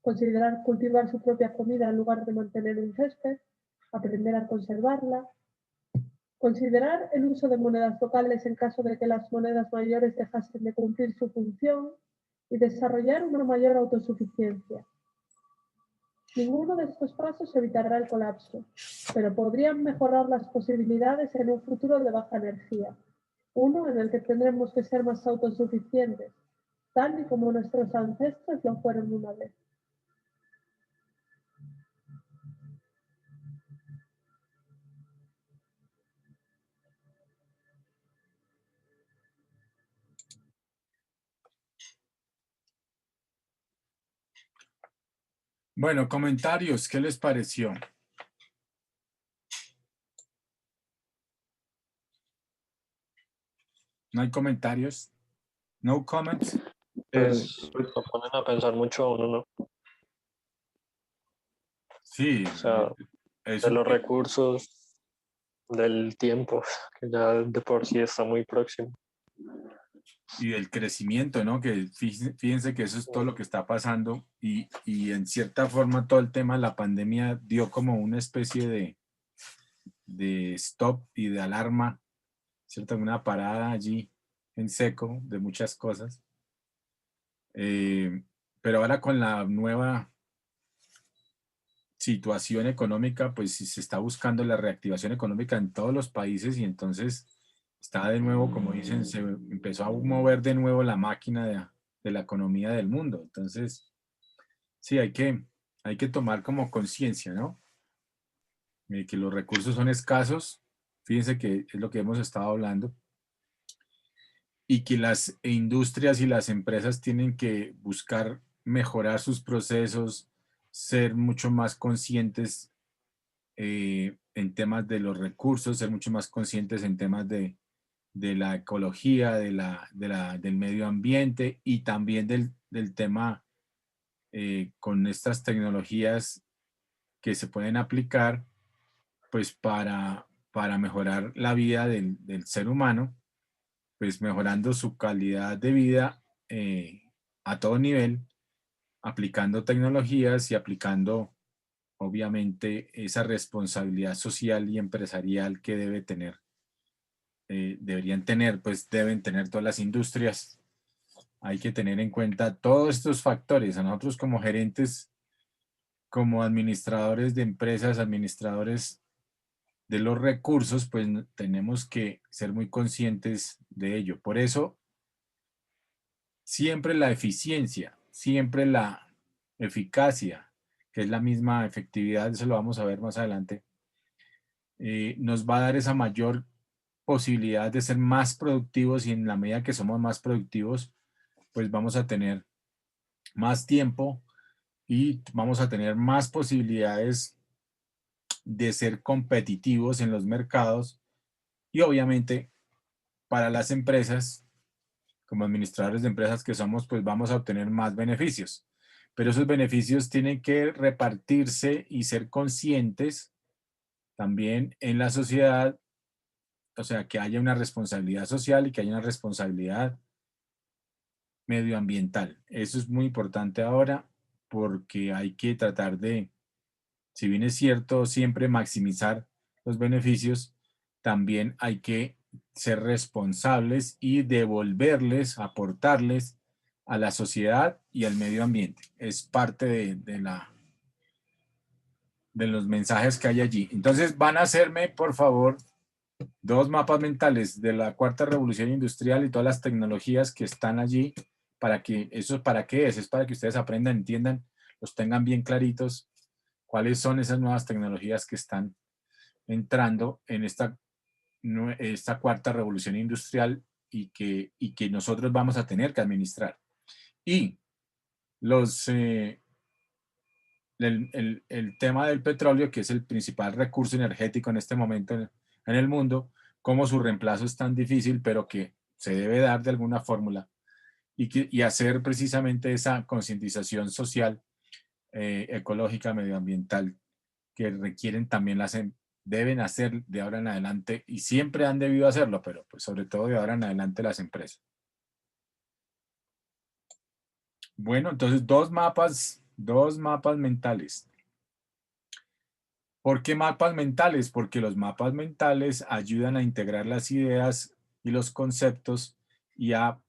Considerar cultivar su propia comida en lugar de mantener un césped. Aprender a conservarla. Considerar el uso de monedas locales en caso de que las monedas mayores dejasen de cumplir su función y desarrollar una mayor autosuficiencia. Ninguno de estos pasos evitará el colapso, pero podrían mejorar las posibilidades en un futuro de baja energía, uno en el que tendremos que ser más autosuficientes, tal y como nuestros ancestros lo fueron una vez. Bueno, comentarios, ¿qué les pareció? ¿No hay comentarios? ¿No comments? Pues lo ponen a pensar mucho a uno, ¿no? Sí, O sea, de eso, los recursos, del tiempo, que ya de por sí está muy próximo. y del crecimiento, ¿no? Que fíjense que eso es todo lo que está pasando y en cierta forma todo el tema de la pandemia dio como una especie de stop y de alarma, ¿cierto? Una parada allí en seco de muchas cosas. Pero ahora con la nueva situación económica, pues se está buscando la reactivación económica en todos los países y entonces está de nuevo, como dicen, se empezó a mover de nuevo la máquina de la economía del mundo. Entonces, sí, hay que tomar como conciencia, ¿no? Que los recursos son escasos, fíjense que es lo que hemos estado hablando, y que las industrias y las empresas tienen que buscar mejorar sus procesos, ser mucho más conscientes en temas de los recursos, ser mucho más conscientes en temas de la ecología, del medio ambiente y también del tema con estas tecnologías que se pueden aplicar pues para mejorar la vida del ser humano, pues mejorando su calidad de vida a todo nivel, aplicando tecnologías y aplicando obviamente esa responsabilidad social y empresarial que deberían tener, pues deben tener todas las industrias. Hay que tener en cuenta todos estos factores. A nosotros como gerentes, como administradores de empresas, administradores de los recursos, pues tenemos que ser muy conscientes de ello. Por eso, siempre la eficiencia, siempre la eficacia, que es la misma efectividad, eso lo vamos a ver más adelante, nos va a dar esa mayor posibilidad de ser más productivos y en la medida que somos más productivos, pues vamos a tener más tiempo y vamos a tener más posibilidades de ser competitivos en los mercados y obviamente para las empresas, como administradores de empresas que somos, pues vamos a obtener más beneficios. Pero esos beneficios tienen que repartirse y ser conscientes también en la sociedad, o sea, que haya una responsabilidad social y que haya una responsabilidad medioambiental. Eso es muy importante ahora porque hay que tratar de, si bien es cierto, siempre maximizar los beneficios, también hay que ser responsables y devolverles, aportarles a la sociedad y al medio ambiente. Es parte de los mensajes que hay allí. Entonces van a hacerme, por favor, dos mapas mentales de la cuarta revolución industrial y todas las tecnologías que están allí para que eso, ¿para qué es? Es para que ustedes aprendan, entiendan, los tengan bien claritos cuáles son esas nuevas tecnologías que están entrando en esta cuarta revolución industrial y que nosotros vamos a tener que administrar. Y el tema del petróleo, que es el principal recurso energético en este momento en el mundo, cómo su reemplazo es tan difícil, pero que se debe dar de alguna fórmula y hacer precisamente esa concientización social, ecológica, medioambiental, que requieren también deben hacer de ahora en adelante y siempre han debido hacerlo, pero pues sobre todo de ahora en adelante las empresas. Bueno, entonces dos mapas mentales. ¿Por qué mapas mentales? Porque los mapas mentales ayudan a integrar las ideas y los conceptos y a,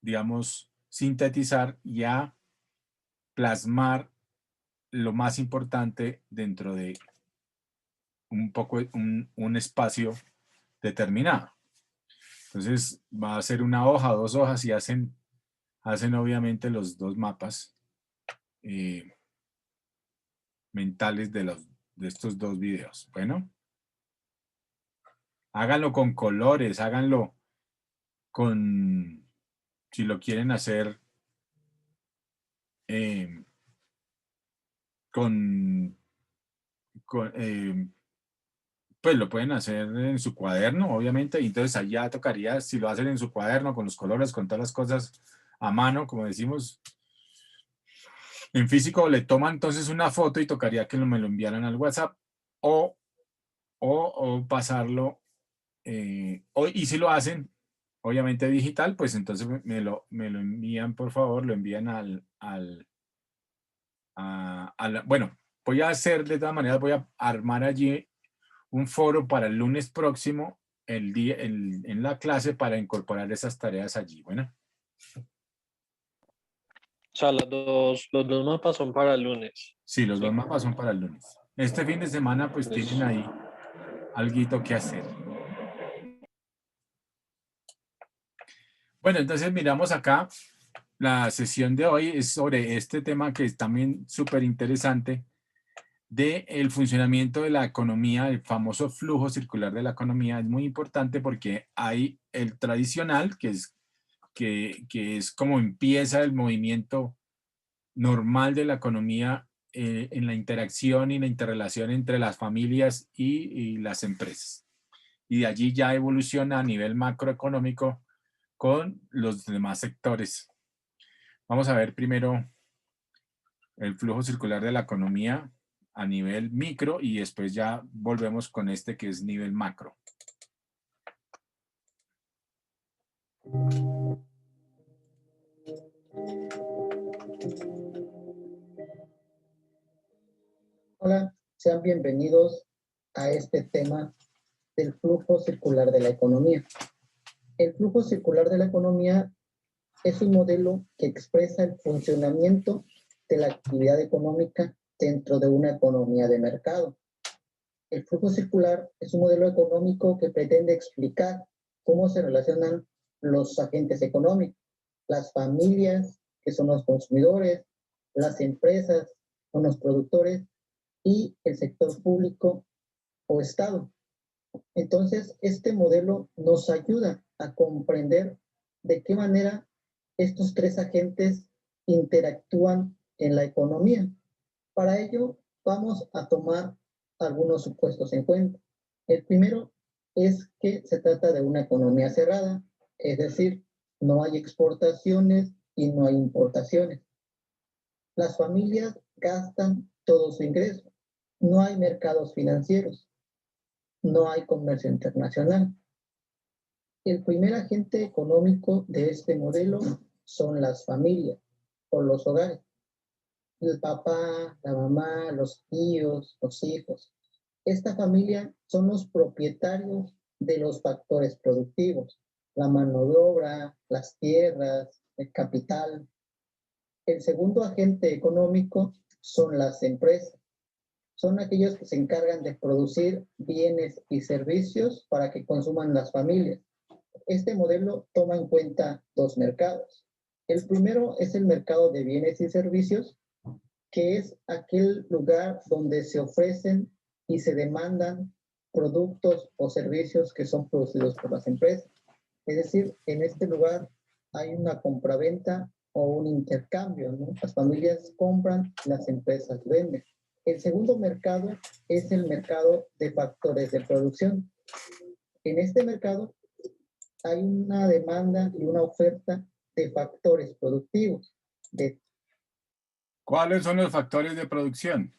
digamos, sintetizar y a plasmar lo más importante dentro de un espacio determinado. Entonces va a ser una hoja, dos hojas y hacen obviamente los dos mapas mentales de estos dos videos. Bueno, háganlo con colores, háganlo si lo quieren hacer con pues lo pueden hacer en su cuaderno, obviamente, y entonces allá tocaría, si lo hacen en su cuaderno, con los colores, con todas las cosas a mano, como decimos, en físico, le toman entonces una foto y tocaría que me lo enviaran al WhatsApp o pasarlo, y si lo hacen, obviamente digital, pues entonces me lo envían, por favor, lo envían bueno, voy a hacer de todas maneras, voy a armar allí un foro para el lunes próximo, en la clase, para incorporar esas tareas allí. Bueno. O sea, los dos mapas son para el lunes. Sí, los dos mapas son para el lunes. Este fin de semana pues tienen ahí alguito que hacer. Bueno, entonces miramos acá. La sesión de hoy es sobre este tema que es también súper interesante, del funcionamiento de la economía, el famoso flujo circular de la economía. Es muy importante porque hay el tradicional, que es como empieza el movimiento normal de la economía, en la interacción y la interrelación entre las familias y las empresas. Y de allí ya evoluciona a nivel macroeconómico con los demás sectores. Vamos a ver primero el flujo circular de la economía a nivel micro y después ya volvemos con este que es nivel macro. Hola, sean bienvenidos a este tema del flujo circular de la economía. El flujo circular de la economía es un modelo que expresa el funcionamiento de la actividad económica dentro de una economía de mercado. El flujo circular es un modelo económico que pretende explicar cómo se relacionan los agentes económicos, las familias, que son los consumidores, las empresas, son los productores, y el sector público o Estado. Entonces, este modelo nos ayuda a comprender de qué manera estos tres agentes interactúan en la economía. Para ello, vamos a tomar algunos supuestos en cuenta. El primero es que se trata de una economía cerrada, es decir, no hay exportaciones y no hay importaciones. Las familias gastan todo su ingreso. No hay mercados financieros. No hay comercio internacional. El primer agente económico de este modelo son las familias o los hogares. El papá, la mamá, los tíos, los hijos. Esta familia son los propietarios de los factores productivos, la mano de obra, las tierras, el capital. El segundo agente económico son las empresas. Son aquellos que se encargan de producir bienes y servicios para que consuman las familias. Este modelo toma en cuenta dos mercados. El primero es el mercado de bienes y servicios, que es aquel lugar donde se ofrecen y se demandan productos o servicios que son producidos por las empresas. Es decir, en este lugar hay una compraventa o un intercambio, ¿no? Las familias compran, las empresas venden. El segundo mercado es el mercado de factores de producción. En este mercado hay una demanda y una oferta de factores productivos. ¿Cuáles son los factores de producción?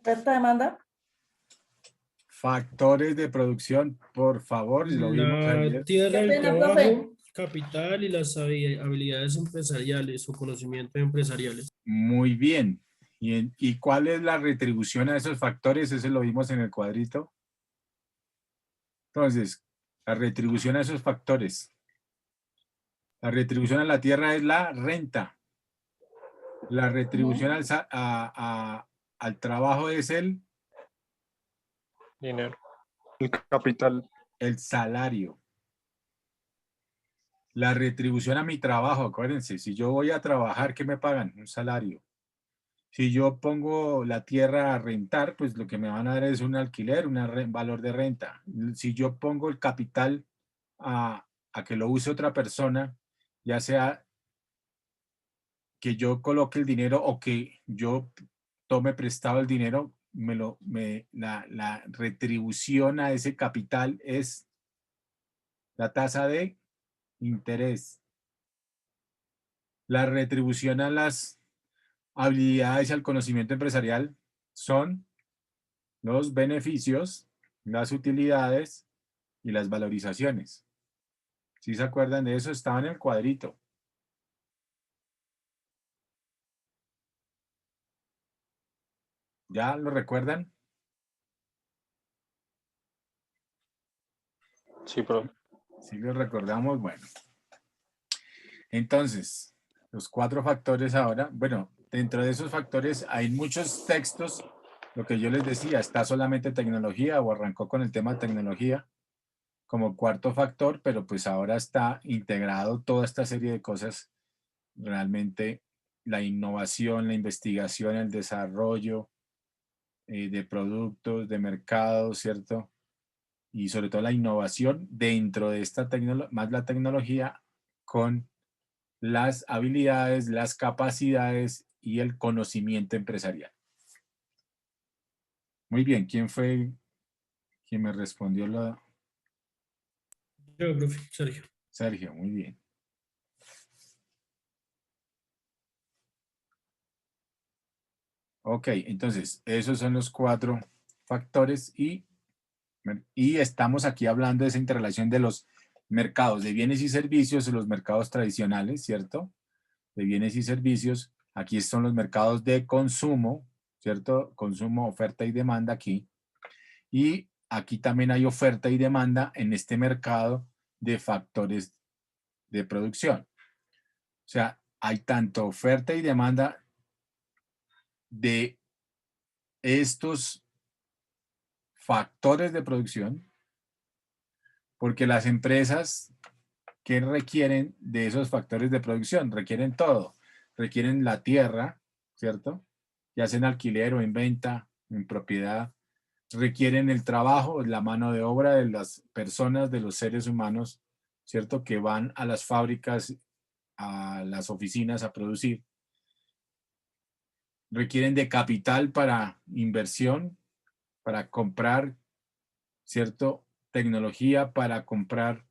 ¿Oferta, demanda? Factores de producción, por favor, lo vimos La ayer. tierra, Qué el pena, trabajo, profe. capital y las habilidades empresariales o conocimientos empresariales. Muy bien. ¿Y cuál es la retribución a esos factores? Eso lo vimos en el cuadrito. Entonces, la retribución a esos factores. La retribución a la tierra es la renta. La retribución al trabajo es el Dinero. El capital. el salario. La retribución a mi trabajo, acuérdense, si yo voy a trabajar, ¿qué me pagan? Un salario. Si yo pongo la tierra a rentar, pues lo que me van a dar es un alquiler, un valor de renta. Si yo pongo el capital a que lo use otra persona, ya sea que yo coloque el dinero o que yo tome prestado el dinero, la retribución a ese capital es la tasa de interés. La retribución a las habilidades y al conocimiento empresarial son los beneficios, las utilidades y las valorizaciones. ¿Sí se acuerdan de eso? Estaba en el cuadrito. ¿Ya lo recuerdan? Sí, profe. Sí lo recordamos. Bueno. Entonces, los 4 factores ahora. Bueno, dentro de esos factores hay muchos textos. Lo que yo les decía, está solamente tecnología o arrancó con el tema tecnología como cuarto factor, pero pues ahora está integrado toda esta serie de cosas. Realmente la innovación, la investigación, el desarrollo de productos, de mercados, ¿cierto? Y sobre todo la innovación dentro de esta tecnología, más la tecnología con las habilidades, las capacidades y el conocimiento empresarial. Muy bien, ¿quién fue quien me respondió la? Yo, profe, Sergio. Sergio, muy bien. Ok, entonces, esos son los 4 factores y estamos aquí hablando de esa interrelación de los mercados de bienes y servicios, los mercados tradicionales, ¿cierto? De bienes y servicios. Aquí son los mercados de consumo, ¿cierto? Consumo, oferta y demanda aquí. Y aquí también hay oferta y demanda en este mercado de factores de producción. O sea, hay tanto oferta y demanda de estos factores de producción, porque las empresas que requieren de esos factores de producción, requieren todo, requieren la tierra, ¿cierto? Ya sea en alquiler o en venta, en propiedad, requieren el trabajo, la mano de obra de las personas, de los seres humanos, ¿cierto? Que van a las fábricas, a las oficinas a producir. Requieren de capital para inversión, para comprar, ¿cierto? Tecnología, para comprar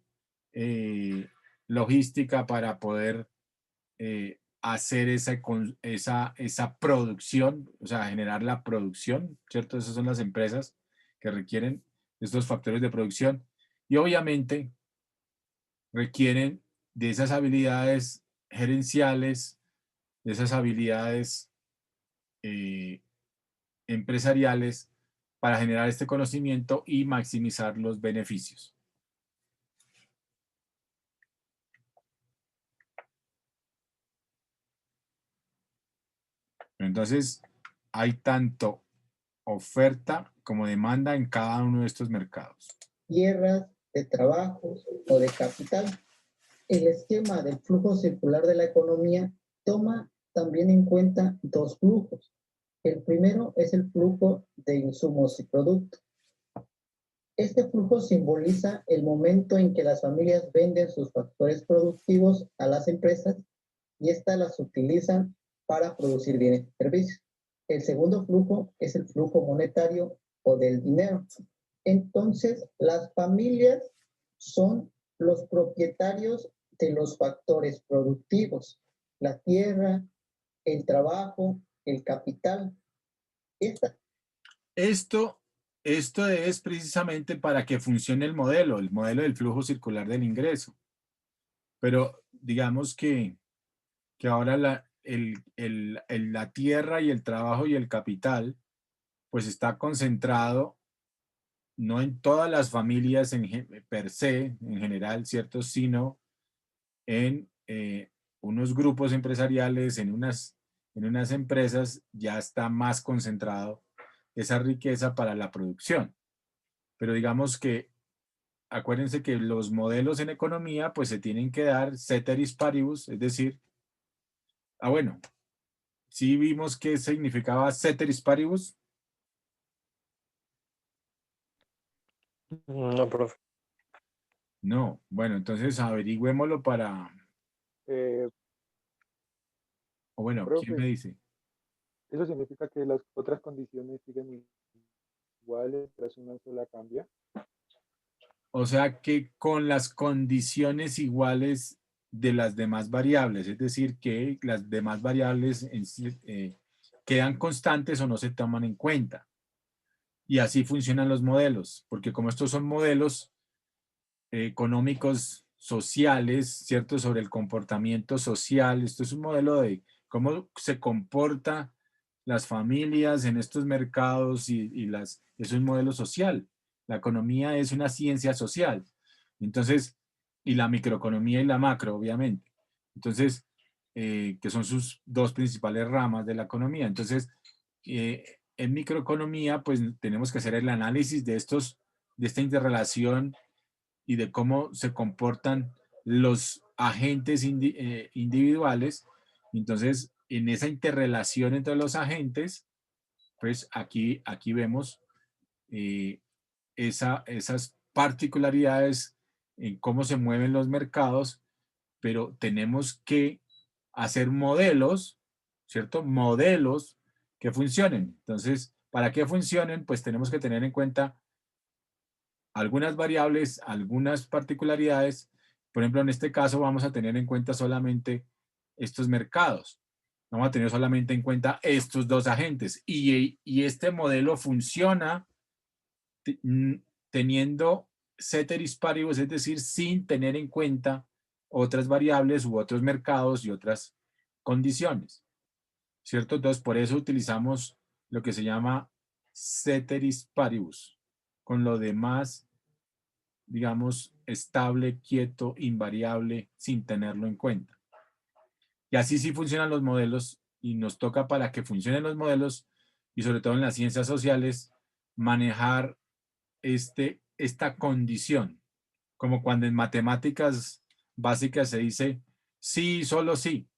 logística, para poder hacer esa producción, o sea, generar la producción, ¿cierto? Esas son las empresas que requieren estos factores de producción y obviamente requieren de esas habilidades gerenciales, de esas habilidades empresariales para generar este conocimiento y maximizar los beneficios. Entonces, hay tanto oferta como demanda en cada uno de estos mercados. Tierras, de trabajos o de capital. El esquema del flujo circular de la economía toma también en cuenta 2 flujos. El primero es el flujo de insumos y productos. Este flujo simboliza el momento en que las familias venden sus factores productivos a las empresas y éstas las utilizan para producir bienes y servicios. El segundo flujo es el flujo monetario o del dinero. Entonces, las familias son los propietarios de los factores productivos, la tierra, el trabajo, el capital. Esto es precisamente para que funcione el modelo del flujo circular del ingreso. Pero digamos que ahora la tierra y el trabajo y el capital, pues está concentrado no en todas las familias per se, en general, ¿cierto? Sino en unos grupos empresariales, en unas empresas, ya está más concentrado esa riqueza para la producción. Pero digamos que, acuérdense que los modelos en economía, pues se tienen que dar ceteris paribus, es decir, bueno, ¿sí vimos qué significaba ceteris paribus? No, profe. No, bueno, entonces averigüémoslo para... O bueno, ¿quién Profe, me dice? ¿eso significa que las otras condiciones siguen iguales tras una sola cambia? O sea que con las condiciones iguales de las demás variables, es decir, que las demás variables quedan constantes o no se toman en cuenta. Y así funcionan los modelos, porque como estos son modelos económicos sociales, ¿cierto? Sobre el comportamiento social, esto es un modelo de cómo se comportan las familias en estos mercados es un modelo social. La economía es una ciencia social. Entonces, y la microeconomía y la macro, obviamente. Entonces, que son sus dos principales ramas de la economía. Entonces, en microeconomía, pues tenemos que hacer el análisis de esta interrelación y de cómo se comportan los agentes individuales. Entonces, en esa interrelación entre los agentes, pues aquí vemos esas particularidades en cómo se mueven los mercados, pero tenemos que hacer modelos, ¿cierto? Modelos que funcionen. Entonces, para que funcionen, pues tenemos que tener en cuenta algunas variables, algunas particularidades. Por ejemplo, en este caso vamos a tener en cuenta solamente estos mercados. Vamos a tener solamente en cuenta estos dos agentes. Y este modelo funciona teniendo ceteris paribus, es decir, sin tener en cuenta otras variables u otros mercados y otras condiciones. ¿Cierto? Entonces, por eso utilizamos lo que se llama ceteris paribus. Con lo demás, digamos, estable, quieto, invariable, sin tenerlo en cuenta. Y así sí funcionan los modelos y nos toca para que funcionen los modelos y sobre todo en las ciencias sociales, manejar esta condición. Como cuando en matemáticas básicas se dice sí, solo sí.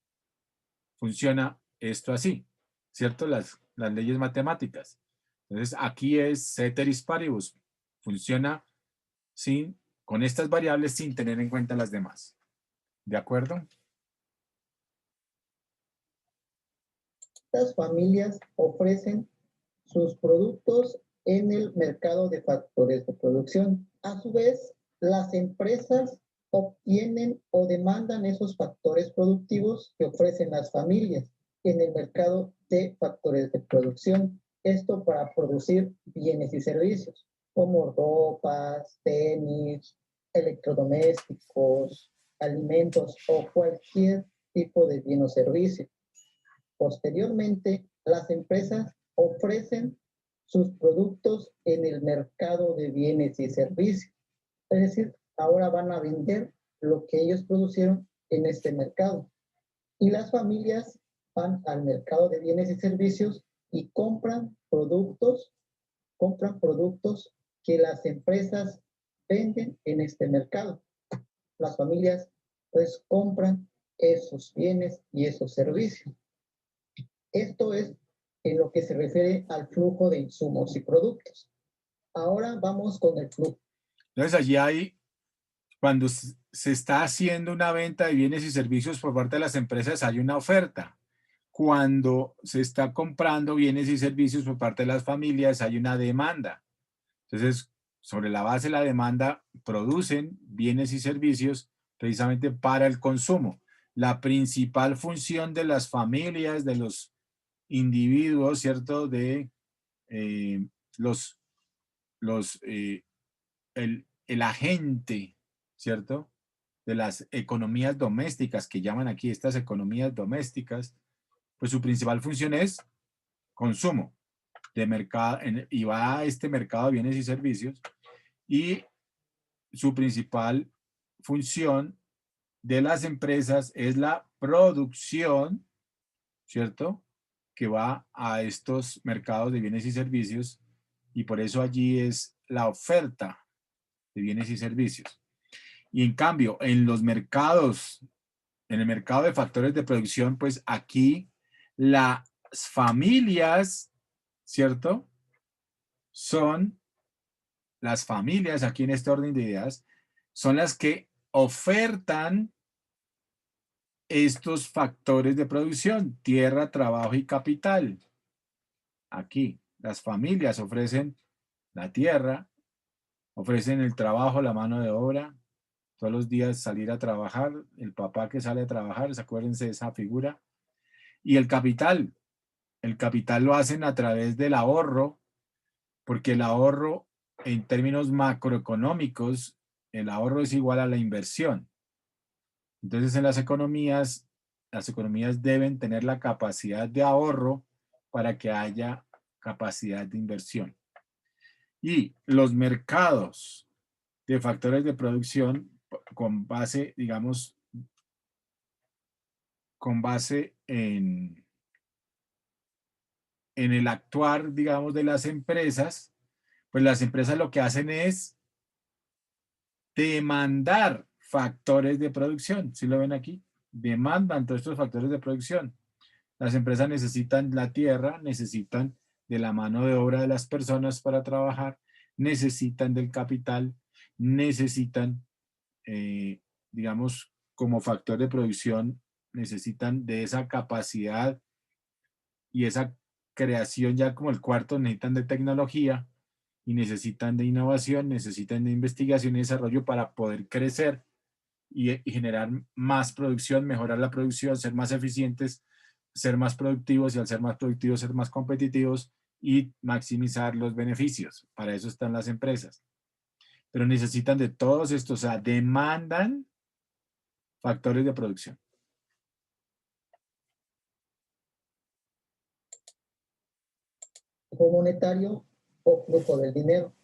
Funciona esto así, ¿cierto? Las leyes matemáticas. Entonces aquí es ceteris paribus. Funciona con estas variables sin tener en cuenta las demás. ¿De acuerdo? Estas familias ofrecen sus productos en el mercado de factores de producción. A su vez, las empresas obtienen o demandan esos factores productivos que ofrecen las familias en el mercado de factores de producción. Esto para producir bienes y servicios como ropas, tenis, electrodomésticos, alimentos o cualquier tipo de bien o servicio. Posteriormente, las empresas ofrecen sus productos en el mercado de bienes y servicios. Es decir, ahora van a vender lo que ellos producieron en este mercado. Y las familias van al mercado de bienes y servicios y compran productos que las empresas venden en este mercado. Las familias pues compran esos bienes y esos servicios. Esto es en lo que se refiere al flujo de insumos y productos. Ahora vamos con el flujo. Entonces allí hay, cuando se está haciendo una venta de bienes y servicios por parte de las empresas, hay una oferta. Cuando se está comprando bienes y servicios por parte de las familias, hay una demanda. Entonces, sobre la base de la demanda, producen bienes y servicios precisamente para el consumo. La principal función de las familias, de los individuos, ¿cierto? De el agente, ¿cierto? De las economías domésticas, que llaman aquí estas economías domésticas, pues su principal función es consumo de mercado, y va a este mercado de bienes y servicios, y su principal función de las empresas es la producción, ¿cierto? Que va a estos mercados de bienes y servicios, y por eso allí es la oferta de bienes y servicios. Y en cambio, en los mercados, en el mercado de factores de producción, pues aquí las familias, ¿cierto? Son las familias, aquí en este orden de ideas, son las que ofertan estos factores de producción: tierra, trabajo y capital. Aquí, las familias ofrecen la tierra, ofrecen el trabajo, la mano de obra, todos los días salir a trabajar, el papá que sale a trabajar, acuérdense de esa figura, y el capital lo hacen a través del ahorro, porque el ahorro en términos macroeconómicos, el ahorro es igual a la inversión. Entonces en las economías deben tener la capacidad de ahorro para que haya capacidad de inversión. Y los mercados de factores de producción con base, digamos, con base en el actuar, digamos, de las empresas, pues las empresas lo que hacen es demandar factores de producción. ¿Sí lo ven aquí? Demandan todos estos factores de producción. Las empresas necesitan la tierra, necesitan de la mano de obra de las personas para trabajar, necesitan del capital, necesitan, digamos, como factor de producción, necesitan de esa capacidad y esa creación, ya como el cuarto, necesitan de tecnología y necesitan de innovación, necesitan de investigación y desarrollo para poder crecer y generar más producción, mejorar la producción, ser más eficientes, ser más productivos y al ser más productivos ser más competitivos y maximizar los beneficios. Para eso están las empresas. Pero necesitan de todos estos, o sea, demandan factores de producción. Flujo monetario o flujo del dinero.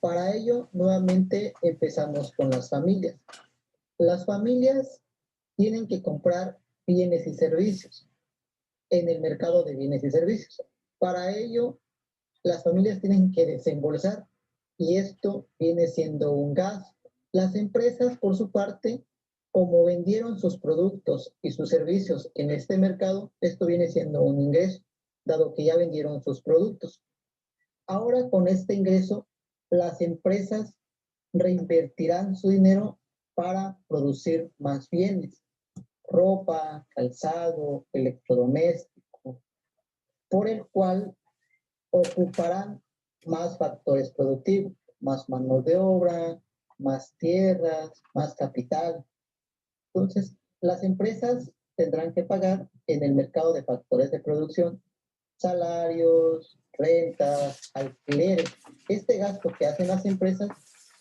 Para ello, nuevamente empezamos con las familias. Las familias tienen que comprar bienes y servicios en el mercado de bienes y servicios. Para ello, las familias tienen que desembolsar y esto viene siendo un gasto. Las empresas, por su parte, como vendieron sus productos y sus servicios en este mercado, esto viene siendo un ingreso, dado que ya vendieron sus productos. Ahora, con este ingreso, las empresas reinvertirán su dinero para producir más bienes, ropa, calzado, electrodoméstico, por el cual ocuparán más factores productivos, más manos de obra, más tierras, más capital. Entonces, las empresas tendrán que pagar en el mercado de factores de producción salarios, rentas, alquileres. Este gasto que hacen las empresas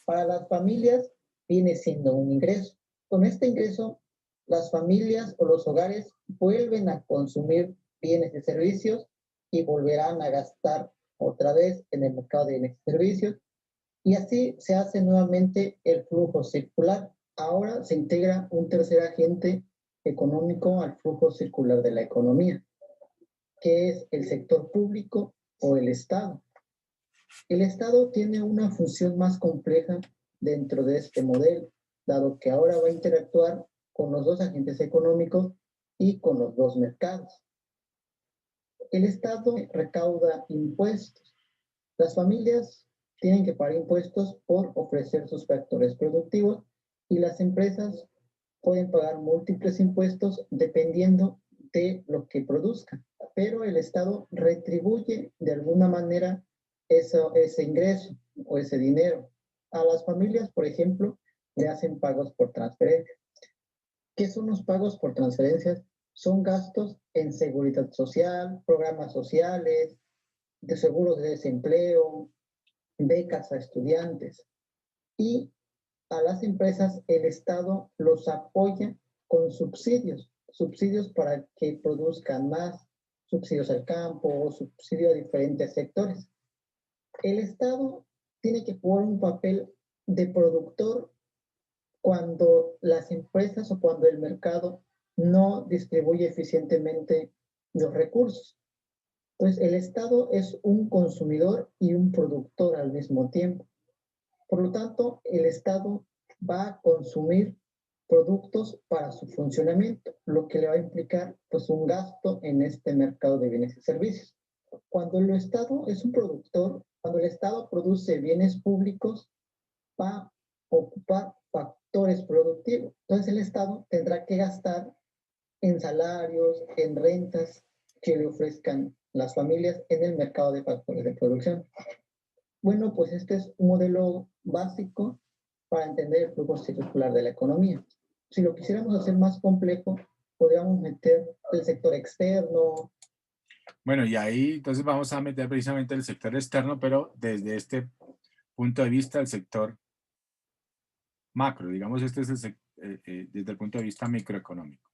para las familias viene siendo un ingreso. Con este ingreso, las familias o los hogares vuelven a consumir bienes y servicios y volverán a gastar otra vez en el mercado de bienes y servicios. Y así se hace nuevamente el flujo circular. Ahora se integra un tercer agente económico al flujo circular de la economía, que es el sector público o el Estado. El Estado tiene una función más compleja dentro de este modelo, dado que ahora va a interactuar con los dos agentes económicos y con los dos mercados. El Estado recauda impuestos. Las familias tienen que pagar impuestos por ofrecer sus factores productivos y las empresas pueden pagar múltiples impuestos dependiendo de lo que produzcan, pero el Estado retribuye de alguna manera ese ingreso o ese dinero. A las familias, por ejemplo, le hacen pagos por transferencia. ¿Qué son los pagos por transferencias? Son gastos en seguridad social, programas sociales, de seguros de desempleo, becas a estudiantes. Y a las empresas el Estado los apoya con subsidios para que produzcan más, subsidios al campo, subsidios a diferentes sectores. El Estado tiene que jugar un papel de productor cuando las empresas o cuando el mercado no distribuye eficientemente los recursos. Entonces, el Estado es un consumidor y un productor al mismo tiempo. Por lo tanto, el Estado va a consumir productos para su funcionamiento, lo que le va a implicar pues un gasto en este mercado de bienes y servicios. Cuando el Estado es un productor, cuando el Estado produce bienes públicos, va a ocupar factores productivos. Entonces el Estado tendrá que gastar en salarios, en rentas que le ofrezcan las familias en el mercado de factores de producción. Bueno, pues este es un modelo básico para entender el flujo circular de la economía. Si lo quisiéramos hacer más complejo, podríamos meter el sector externo. Bueno, y ahí entonces vamos a meter precisamente el sector externo, pero desde este punto de vista, el sector macro. Digamos, este es desde el punto de vista microeconómico.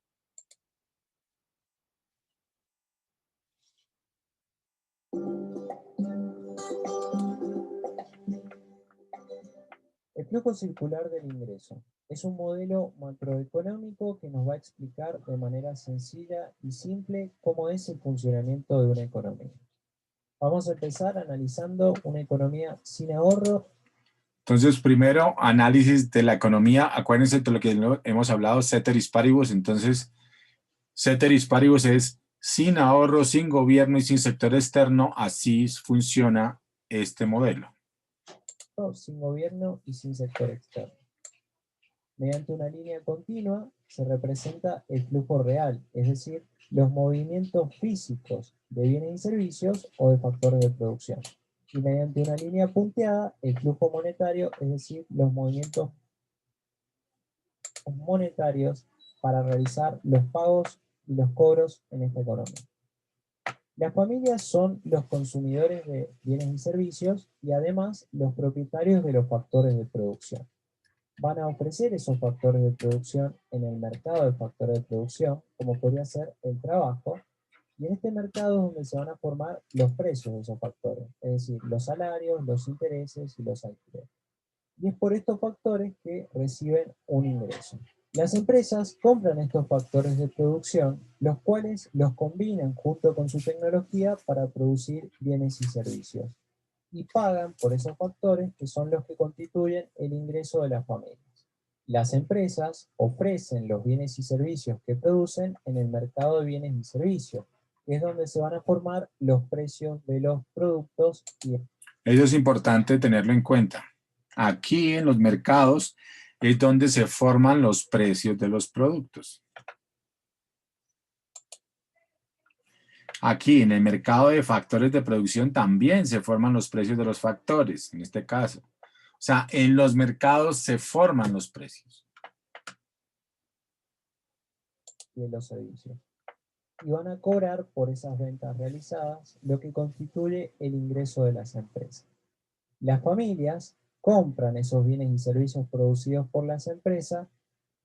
El flujo circular del ingreso es un modelo macroeconómico que nos va a explicar de manera sencilla y simple cómo es el funcionamiento de una economía. Vamos a empezar analizando una economía sin ahorro. Entonces, primero, análisis de la economía. Acuérdense de lo que hemos hablado, ceteris paribus. Entonces, ceteris paribus es sin ahorro, sin gobierno y sin sector externo. Así funciona este modelo. Sin gobierno y sin sector externo. Mediante una línea continua se representa el flujo real, es decir, los movimientos físicos de bienes y servicios o de factores de producción. Y mediante una línea punteada, el flujo monetario, es decir, los movimientos monetarios para realizar los pagos y los cobros en esta economía. Las familias son los consumidores de bienes y servicios y además los propietarios de los factores de producción. Van a ofrecer esos factores de producción en el mercado de factores de producción, como podría ser el trabajo, y en este mercado es donde se van a formar los precios de esos factores, es decir, los salarios, los intereses y los alquileres. Y es por estos factores que reciben un ingreso. Las empresas compran estos factores de producción, los cuales los combinan junto con su tecnología para producir bienes y servicios. Y pagan por esos factores que son los que constituyen el ingreso de las familias. Las empresas ofrecen los bienes y servicios que producen en el mercado de bienes y servicios, que es donde se van a formar los precios de los productos. Eso es importante tenerlo en cuenta. Aquí en los mercados es donde se forman los precios de los productos. Aquí en el mercado de factores de producción también se forman los precios de los factores, en este caso. O sea, en los mercados se forman los precios. Y de los servicios. Y van a cobrar por esas ventas realizadas lo que constituye el ingreso de las empresas. Las familias compran esos bienes y servicios producidos por las empresas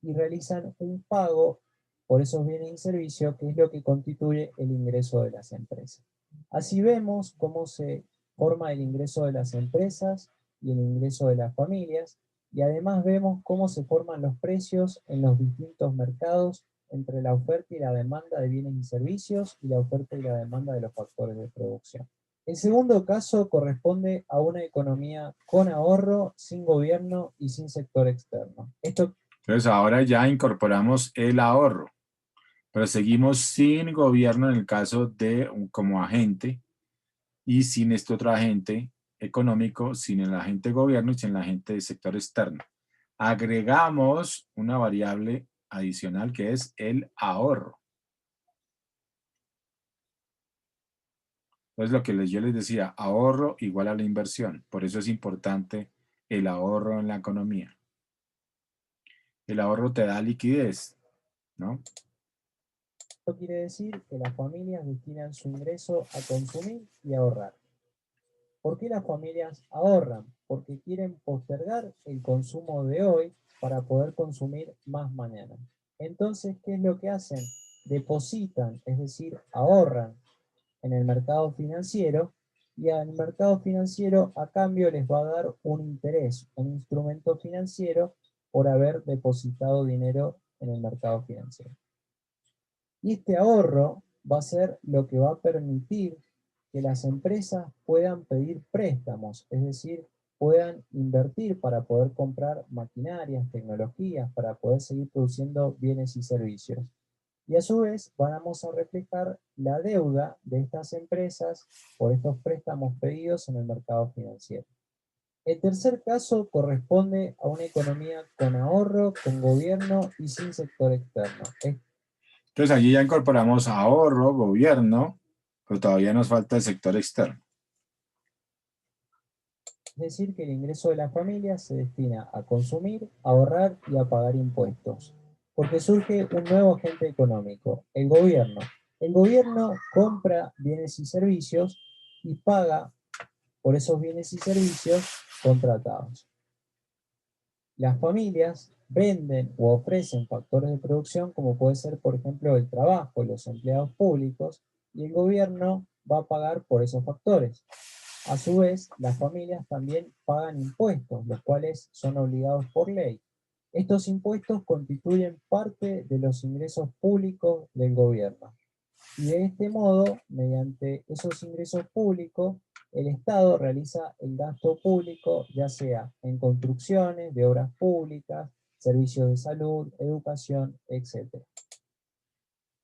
y realizan un pago por esos bienes y servicios, que es lo que constituye el ingreso de las empresas. Así vemos cómo se forma el ingreso de las empresas y el ingreso de las familias, y además vemos cómo se forman los precios en los distintos mercados entre la oferta y la demanda de bienes y servicios y la oferta y la demanda de los factores de producción. El segundo caso corresponde a una economía con ahorro, sin gobierno y sin sector externo. Entonces ahora ya incorporamos el ahorro, pero seguimos sin gobierno en el caso de como agente y sin este otro agente económico, sin el agente gobierno y sin el agente del sector externo. Agregamos una variable adicional que es el ahorro. Entonces, lo que yo les decía, ahorro igual a la inversión. Por eso es importante el ahorro en la economía. El ahorro te da liquidez, ¿no? Esto quiere decir que las familias destinan su ingreso a consumir y ahorrar. ¿Por qué las familias ahorran? Porque quieren postergar el consumo de hoy para poder consumir más mañana. Entonces, ¿qué es lo que hacen? Depositan, es decir, ahorran en el mercado financiero, y al mercado financiero a cambio les va a dar un interés, un instrumento financiero por haber depositado dinero en el mercado financiero. Y este ahorro va a ser lo que va a permitir que las empresas puedan pedir préstamos, es decir, puedan invertir para poder comprar maquinarias, tecnologías, para poder seguir produciendo bienes y servicios. Y a su vez vamos a reflejar la deuda de estas empresas por estos préstamos pedidos en el mercado financiero. El tercer caso corresponde a una economía con ahorro, con gobierno y sin sector externo. Entonces allí ya incorporamos ahorro, gobierno, pero todavía nos falta el sector externo. Es decir, que el ingreso de la familia se destina a consumir, a ahorrar y a pagar impuestos. Porque surge un nuevo agente económico, el gobierno. El gobierno compra bienes y servicios y paga por esos bienes y servicios contratados. Las familias venden o ofrecen factores de producción como puede ser, por ejemplo, el trabajo, los empleados públicos, y el gobierno va a pagar por esos factores. A su vez, las familias también pagan impuestos, los cuales son obligados por ley. Estos impuestos constituyen parte de los ingresos públicos del gobierno. Y de este modo, mediante esos ingresos públicos, el Estado realiza el gasto público, ya sea en construcciones de obras públicas, servicios de salud, educación, etc.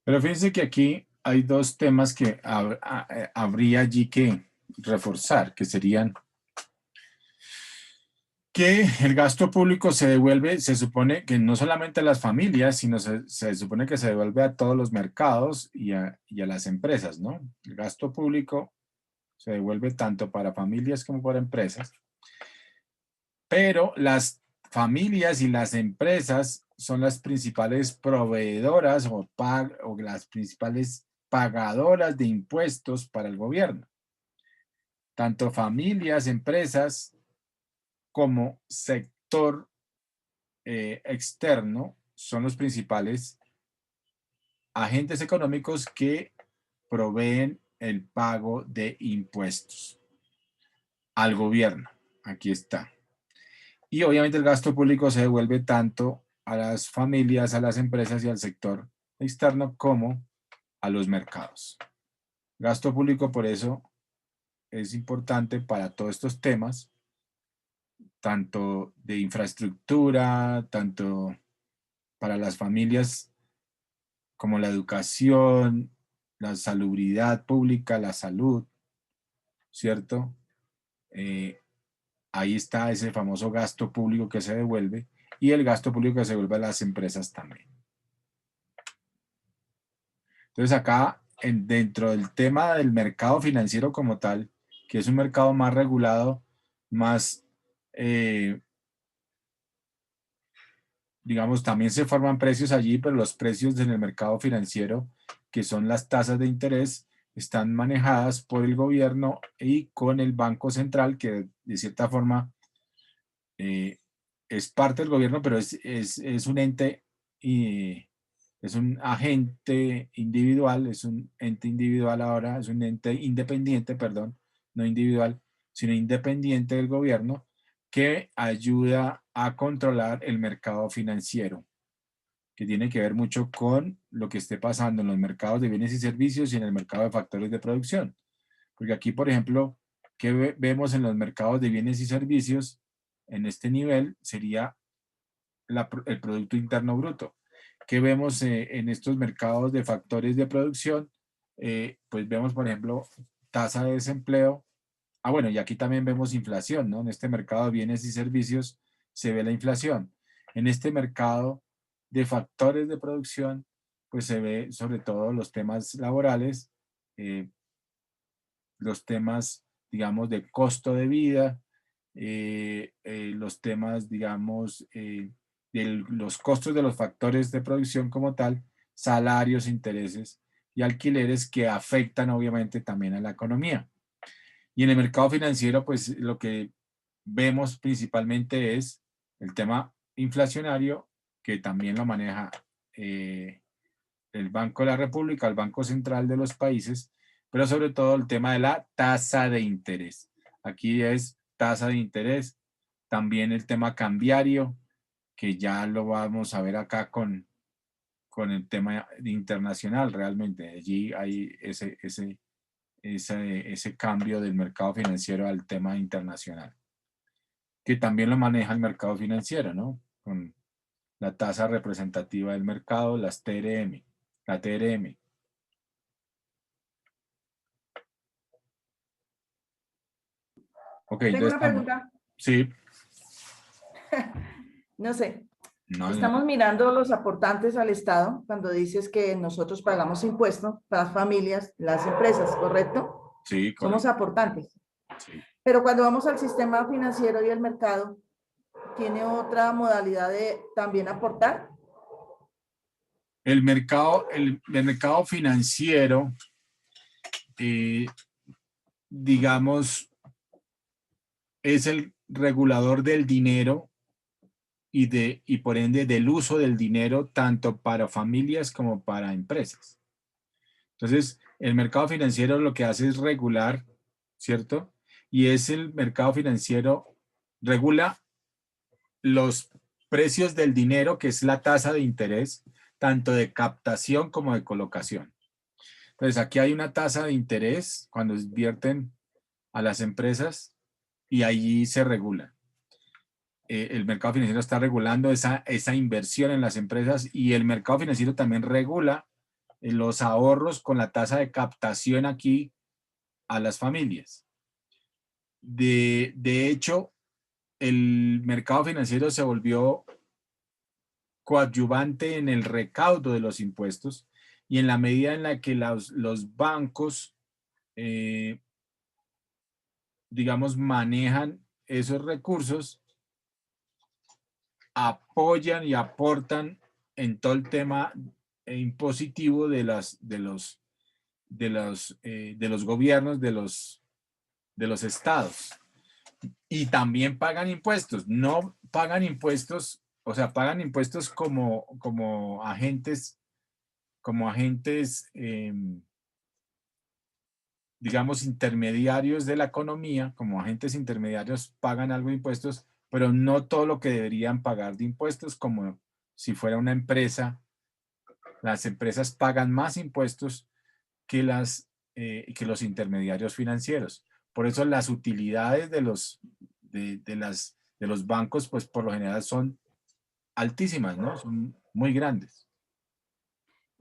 Pero fíjense que aquí hay dos temas que habría allí que reforzar, que serían que el gasto público se devuelve, se supone que no solamente a las familias, sino se supone que se devuelve a todos los mercados y a las empresas, ¿no? El gasto público se devuelve tanto para familias como para empresas, pero las familias y las empresas son las principales proveedoras o las principales pagadoras de impuestos para el gobierno. Tanto familias, empresas, como sector externo son los principales agentes económicos que proveen el pago de impuestos al gobierno. Aquí está. Y obviamente el gasto público se devuelve tanto a las familias, a las empresas y al sector externo como a los mercados. Gasto público, por eso, es importante para todos estos temas, tanto de infraestructura, tanto para las familias como la educación, la salubridad pública, la salud, ¿cierto? Ahí está ese famoso gasto público que se devuelve y el gasto público que se devuelve a las empresas también. Entonces acá, dentro del tema del mercado financiero como tal, que es un mercado más regulado, más, digamos, también se forman precios allí, pero los precios en el mercado financiero, que son las tasas de interés, están manejadas por el gobierno y con el Banco Central, que de cierta forma es parte del gobierno, pero es un ente y es un agente individual, es un ente individual ahora, es un ente independiente, perdón, no individual, sino independiente del gobierno, que ayuda a controlar el mercado financiero, que tiene que ver mucho con lo que esté pasando en los mercados de bienes y servicios y en el mercado de factores de producción. Porque aquí, por ejemplo, ¿qué vemos en los mercados de bienes y servicios? En este nivel sería el Producto Interno Bruto. ¿Qué vemos en estos mercados de factores de producción? Pues vemos, por ejemplo, tasa de desempleo. Bueno, y aquí también vemos inflación, ¿no? En este mercado de bienes y servicios se ve la inflación. En este mercado de factores de producción, pues se ve sobre todo los temas laborales, los temas, digamos, de costo de vida, los temas, digamos, de los costos de los factores de producción como tal, salarios, intereses y alquileres que afectan obviamente también a la economía. Y en el mercado financiero, pues lo que vemos principalmente es el tema inflacionario, que también lo maneja el Banco de la República, el Banco Central de los países, pero sobre todo el tema de la tasa de interés. Aquí es tasa de interés, también el tema cambiario, que ya lo vamos a ver acá con el tema internacional realmente. Allí hay ese cambio del mercado financiero al tema internacional, que también lo maneja el mercado financiero, ¿no? Con la tasa representativa del mercado, las TRM, la TRM. Ok, Tengo una pregunta. Sí. No sé. No, Estamos mirando los aportantes al Estado cuando dices que nosotros pagamos impuestos para las familias, las empresas, ¿correcto? sí, Somos correcto. aportantes. Sí. Pero cuando vamos al sistema financiero y el mercado, ¿tiene otra modalidad de también aportar? El mercado financiero, digamos, es el regulador del dinero y por ende del uso del dinero tanto para familias como para empresas. Entonces, el mercado financiero lo que hace es regular, ¿cierto? Y es el mercado financiero, regula los precios del dinero, que es la tasa de interés, tanto de captación como de colocación. Entonces, aquí hay una tasa de interés cuando invierten a las empresas y allí se regula. El mercado financiero está regulando esa inversión en las empresas y el mercado financiero también regula los ahorros con la tasa de captación aquí a las familias. De hecho, el mercado financiero se volvió coadyuvante en el recaudo de los impuestos y en la medida en la que los bancos, digamos, manejan esos recursos, apoyan y aportan en todo el tema impositivo de los gobiernos, de los estados. Y también pagan impuestos, no pagan impuestos, o sea, pagan impuestos como agentes, digamos, intermediarios de la economía, como agentes intermediarios pagan algo de impuestos, pero no todo lo que deberían pagar de impuestos, como si fuera una empresa. Las empresas pagan más impuestos que los intermediarios financieros. Por eso las utilidades de los bancos, pues por lo general son altísimas, ¿no? Son muy grandes.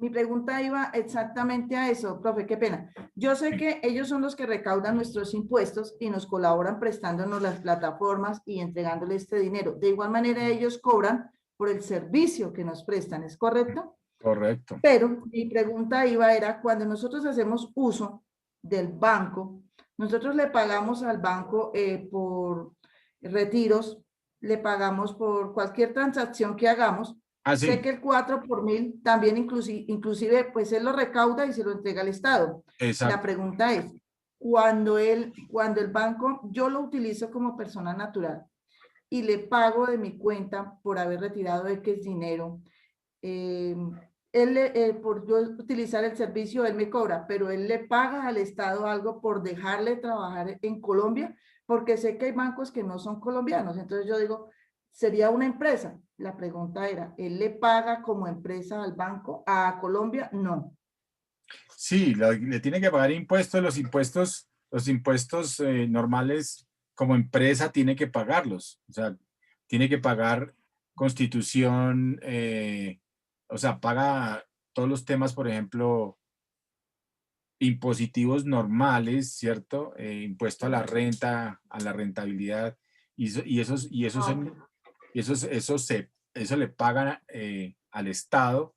Mi pregunta iba exactamente a eso, profe, qué pena. Yo sé que ellos son los que recaudan nuestros impuestos y nos colaboran prestándonos las plataformas y entregándole este dinero. De igual manera, ellos cobran por el servicio que nos prestan, ¿es correcto? Correcto. Pero mi pregunta era, cuando nosotros hacemos uso del banco, nosotros le pagamos al banco por retiros, le pagamos por cualquier transacción que hagamos. Sí. Sé que el 4 por 1000 también inclusive pues él lo recauda y se lo entrega al Estado. Exacto. La pregunta es, cuando el banco, yo lo utilizo como persona natural y le pago de mi cuenta por haber retirado X dinero, por yo utilizar el servicio, él me cobra, pero él le paga al Estado algo por dejarle trabajar en Colombia, porque sé que hay bancos que no son colombianos. Entonces yo digo, ¿sería una empresa? La pregunta era, ¿él le paga como empresa al banco? ¿A Colombia? No. Sí, le tiene que pagar impuestos, los impuestos normales como empresa tiene que pagarlos. O sea, tiene que pagar constitución, o sea, paga todos los temas, por ejemplo, impositivos normales, ¿cierto? Impuesto a la renta, a la rentabilidad, eso le pagan al Estado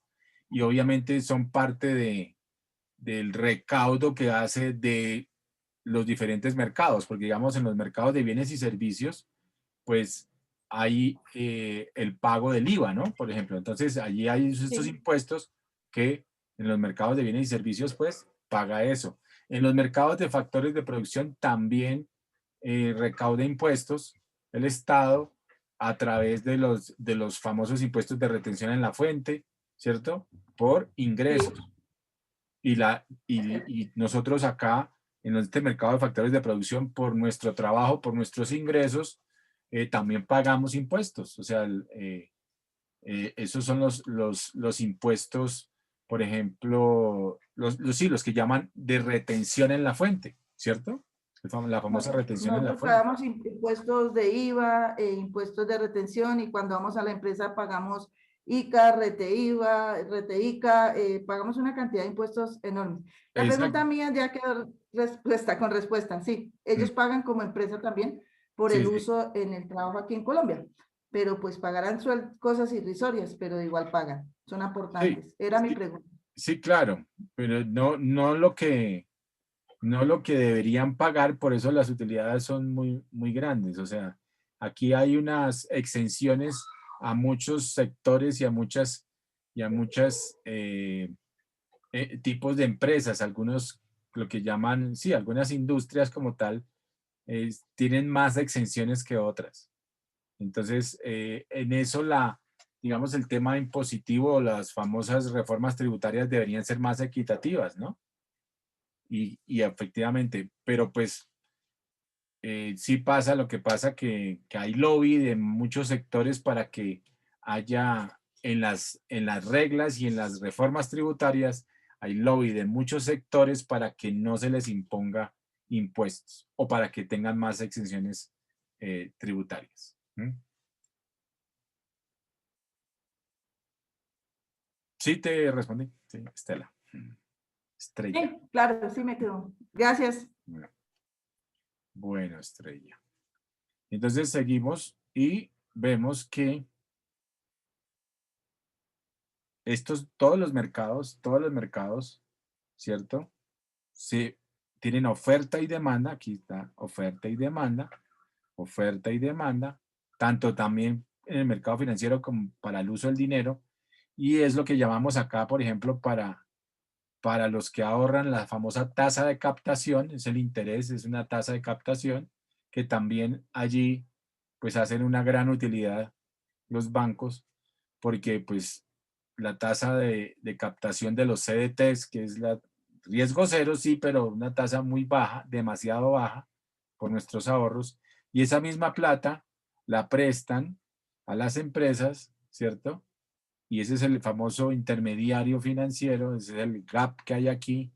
y obviamente son parte del recaudo que hace de los diferentes mercados, porque digamos en los mercados de bienes y servicios, pues hay el pago del IVA, ¿no? Por ejemplo, entonces allí hay estos impuestos que en los mercados de bienes y servicios, pues paga eso. En los mercados de factores de producción también recauda impuestos el Estado a través de los famosos impuestos de retención en la fuente, ¿cierto? Por ingresos. Y nosotros acá, en este mercado de factores de producción, por nuestro trabajo, por nuestros ingresos, también pagamos impuestos. O sea, esos son los impuestos, por ejemplo, los que llaman de retención en la fuente, ¿cierto? La famosa retención en la fuente. Nosotros pagamos impuestos de IVA, impuestos de retención, y cuando vamos a la empresa pagamos ICA, RTIVA, RTICA, pagamos una cantidad de impuestos enormes. La pregunta mía ya quedó con respuesta. Sí, ellos pagan como empresa también por el uso en el trabajo aquí en Colombia. pero pues pagarán cosas irrisorias, pero igual pagan, son aportantes. Era mi pregunta. Sí, claro, pero no lo que deberían pagar, por eso las utilidades son muy grandes. O sea, aquí hay unas exenciones a muchos sectores y a muchas tipos de empresas, algunos lo que llaman, sí, algunas industrias como tal, tienen más exenciones que otras. Entonces, en eso digamos, el tema impositivo, las famosas reformas tributarias deberían ser más equitativas, ¿no? Y efectivamente, pero pues sí pasa lo que pasa que hay lobby de muchos sectores para que haya en las reglas y en las reformas tributarias, hay lobby de muchos sectores para que no se les imponga impuestos o para que tengan más exenciones tributarias. Sí, te respondí. Sí, Estela. Estrella. Sí, claro, sí me quedó. Gracias. Bueno, Estrella. Entonces seguimos y vemos que todos los mercados, ¿cierto? Sí, tienen oferta y demanda. Aquí está oferta y demanda, tanto también en el mercado financiero como para el uso del dinero. Y es lo que llamamos acá, por ejemplo, para los que ahorran la famosa tasa de captación, es el interés, es una tasa de captación que también allí pues hacen una gran utilidad los bancos porque pues la tasa de captación de los CDTs, que es la riesgo cero, sí, pero una tasa muy baja, demasiado baja por nuestros ahorros, y esa misma plata la prestan a las empresas, ¿cierto? Y ese es el famoso intermediario financiero, ese es el gap que hay aquí,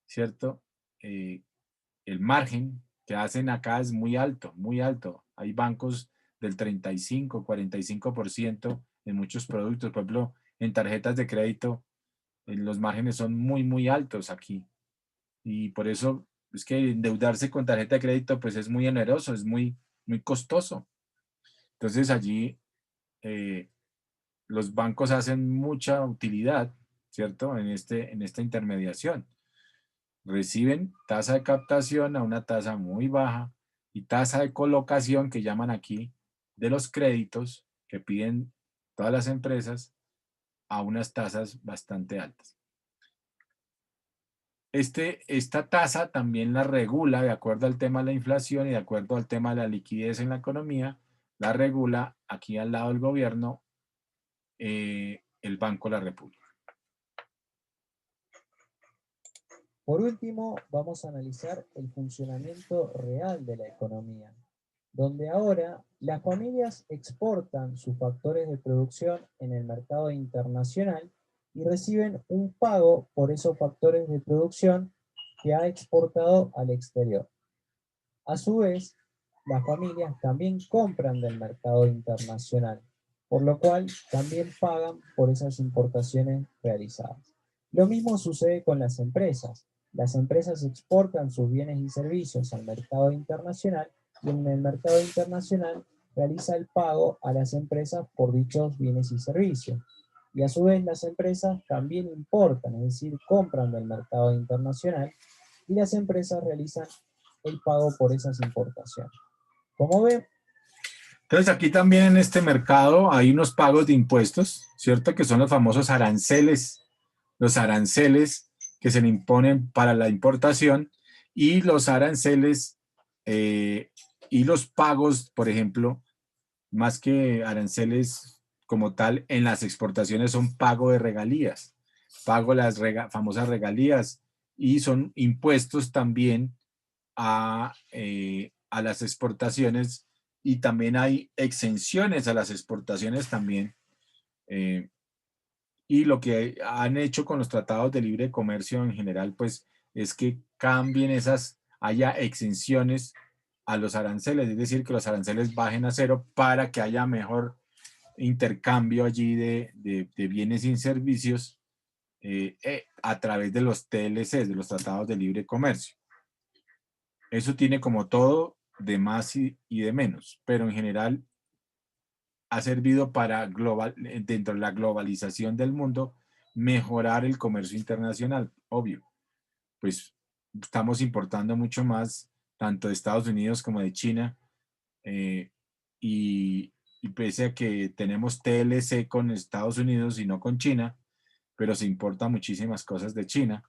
¿cierto? El margen que hacen acá es muy alto, muy alto. Hay bancos del 35, 45% en muchos productos. Por ejemplo, en tarjetas de crédito, los márgenes son muy altos aquí. Y por eso es que endeudarse con tarjeta de crédito pues es muy oneroso, es muy costoso. Entonces allí los bancos hacen mucha utilidad, ¿cierto? En esta intermediación. Reciben tasa de captación a una tasa muy baja y tasa de colocación que llaman aquí de los créditos que piden todas las empresas a unas tasas bastante altas. Esta tasa también la regula de acuerdo al tema de la inflación y de acuerdo al tema de la liquidez en la economía, la regula aquí al lado del gobierno el Banco de la República. Por último, vamos a analizar el funcionamiento real de la economía, donde ahora las familias exportan sus factores de producción en el mercado internacional y reciben un pago por esos factores de producción que ha exportado al exterior. A su vez, las familias también compran del mercado internacional, por lo cual también pagan por esas importaciones realizadas. Lo mismo sucede con las empresas. Las empresas exportan sus bienes y servicios al mercado internacional y en el mercado internacional realiza el pago a las empresas por dichos bienes y servicios. Y a su vez las empresas también importan, es decir, compran del mercado internacional y las empresas realizan el pago por esas importaciones. Como ven, entonces aquí también en este mercado hay unos pagos de impuestos, ¿cierto? Que son los famosos aranceles, que se le imponen para la importación y los aranceles y los pagos, por ejemplo, más que aranceles como tal, en las exportaciones son pago de regalías, pago las famosas regalías y son impuestos también a las exportaciones y también hay exenciones a las exportaciones también. Y lo que han hecho con los tratados de libre comercio en general, pues es que cambien haya exenciones a los aranceles, es decir, que los aranceles bajen a cero para que haya mejor intercambio allí de bienes y servicios a través de los TLCs, de los tratados de libre comercio. Eso tiene como todo de más y de menos, pero en general ha servido para dentro de la globalización del mundo, mejorar el comercio internacional, obvio. Pues estamos importando mucho más, tanto de Estados Unidos como de China, y pese a que tenemos TLC con Estados Unidos y no con China, pero se importan muchísimas cosas de China,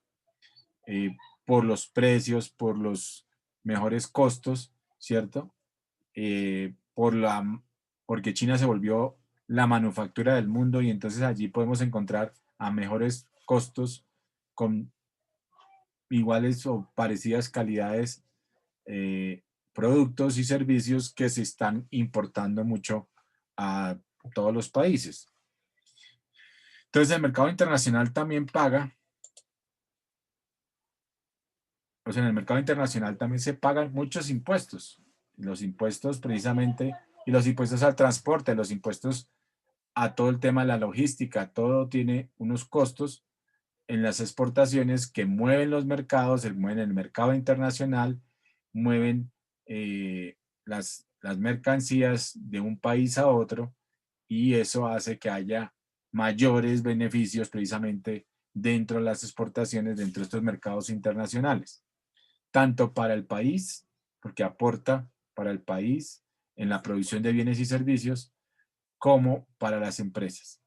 por los precios, por los mejores costos, ¿cierto? Porque China se volvió la manufactura del mundo y entonces allí podemos encontrar a mejores costos con iguales o parecidas calidades, productos y servicios que se están importando mucho a todos los países. Entonces el mercado internacional también paga. O sea, en el mercado internacional también se pagan muchos impuestos. Los impuestos precisamente, y los impuestos al transporte, los impuestos a todo el tema de la logística, todo tiene unos costos en las exportaciones que mueven los mercados, mueven el mercado internacional, mueven las mercancías de un país a otro, y eso hace que haya mayores beneficios precisamente dentro de las exportaciones, dentro de estos mercados internacionales, tanto para el país, porque aporta para el país en la producción de bienes y servicios, como para las empresas.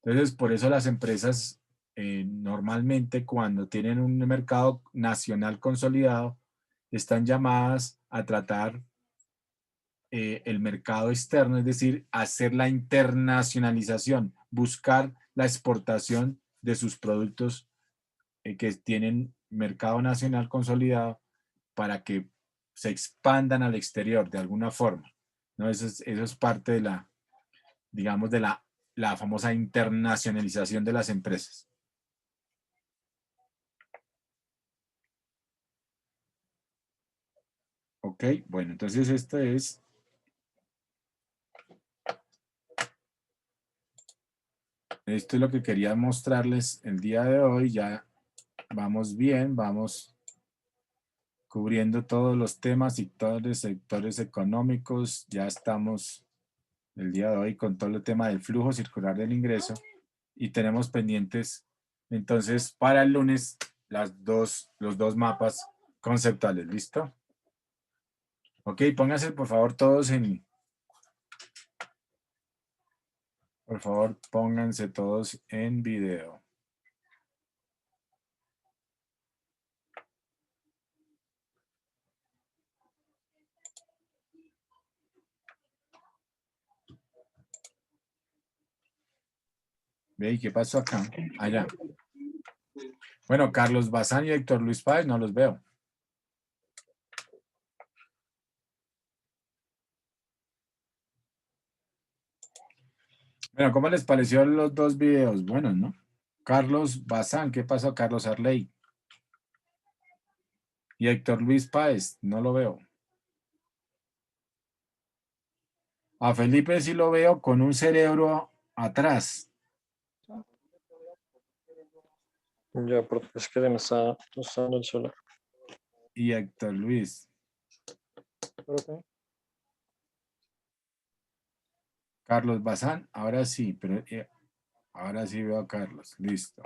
Entonces, por eso las empresas normalmente cuando tienen un mercado nacional consolidado, están llamadas a tratar el mercado externo, es decir, hacer la internacionalización, buscar la exportación de sus productos que tienen mercado nacional consolidado para que se expandan al exterior de alguna forma, ¿no? Eso es parte de la, digamos, de la famosa internacionalización de las empresas. Ok, bueno, entonces esto es lo que quería mostrarles el día de hoy. Ya vamos bien, vamos cubriendo todos los temas y todos los sectores económicos. Ya estamos el día de hoy con todo el tema del flujo circular del ingreso y tenemos pendientes entonces para el lunes los dos mapas conceptuales. ¿Listo? Ok, pónganse por favor todos en... Por favor, pónganse todos en video. Ve, ¿y qué pasó acá? Allá. Bueno, Carlos Bazán y Héctor Luis Páez no los veo. Bueno, ¿cómo les pareció los dos videos? Buenos, ¿no? Carlos Bazán, ¿qué pasó? Carlos Arley. Y Héctor Luis Páez, no lo veo. A Felipe sí lo veo con un cerebro atrás. Ya, porque es que me está usando el celular. Y Héctor Luis. ¿Profe? Carlos Bazán, ahora sí, pero ahora sí veo a Carlos. Listo.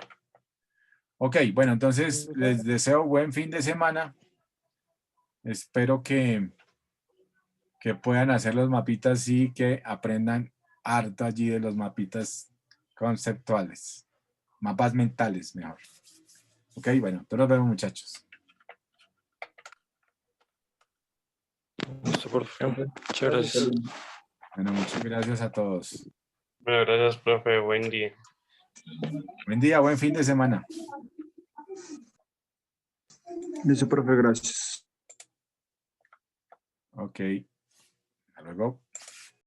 Ok, bueno, entonces les deseo buen fin de semana. Espero que puedan hacer los mapitas y que aprendan harto allí de los mapitas conceptuales. Mapas mentales, mejor. Ok, bueno, entonces nos vemos, muchachos. Listo, profe. Muchas gracias. Bueno, muchas gracias a todos. Bueno, gracias, profe. Buen día. Buen día, buen fin de semana. Listo, profe, gracias. Ok. Hasta luego.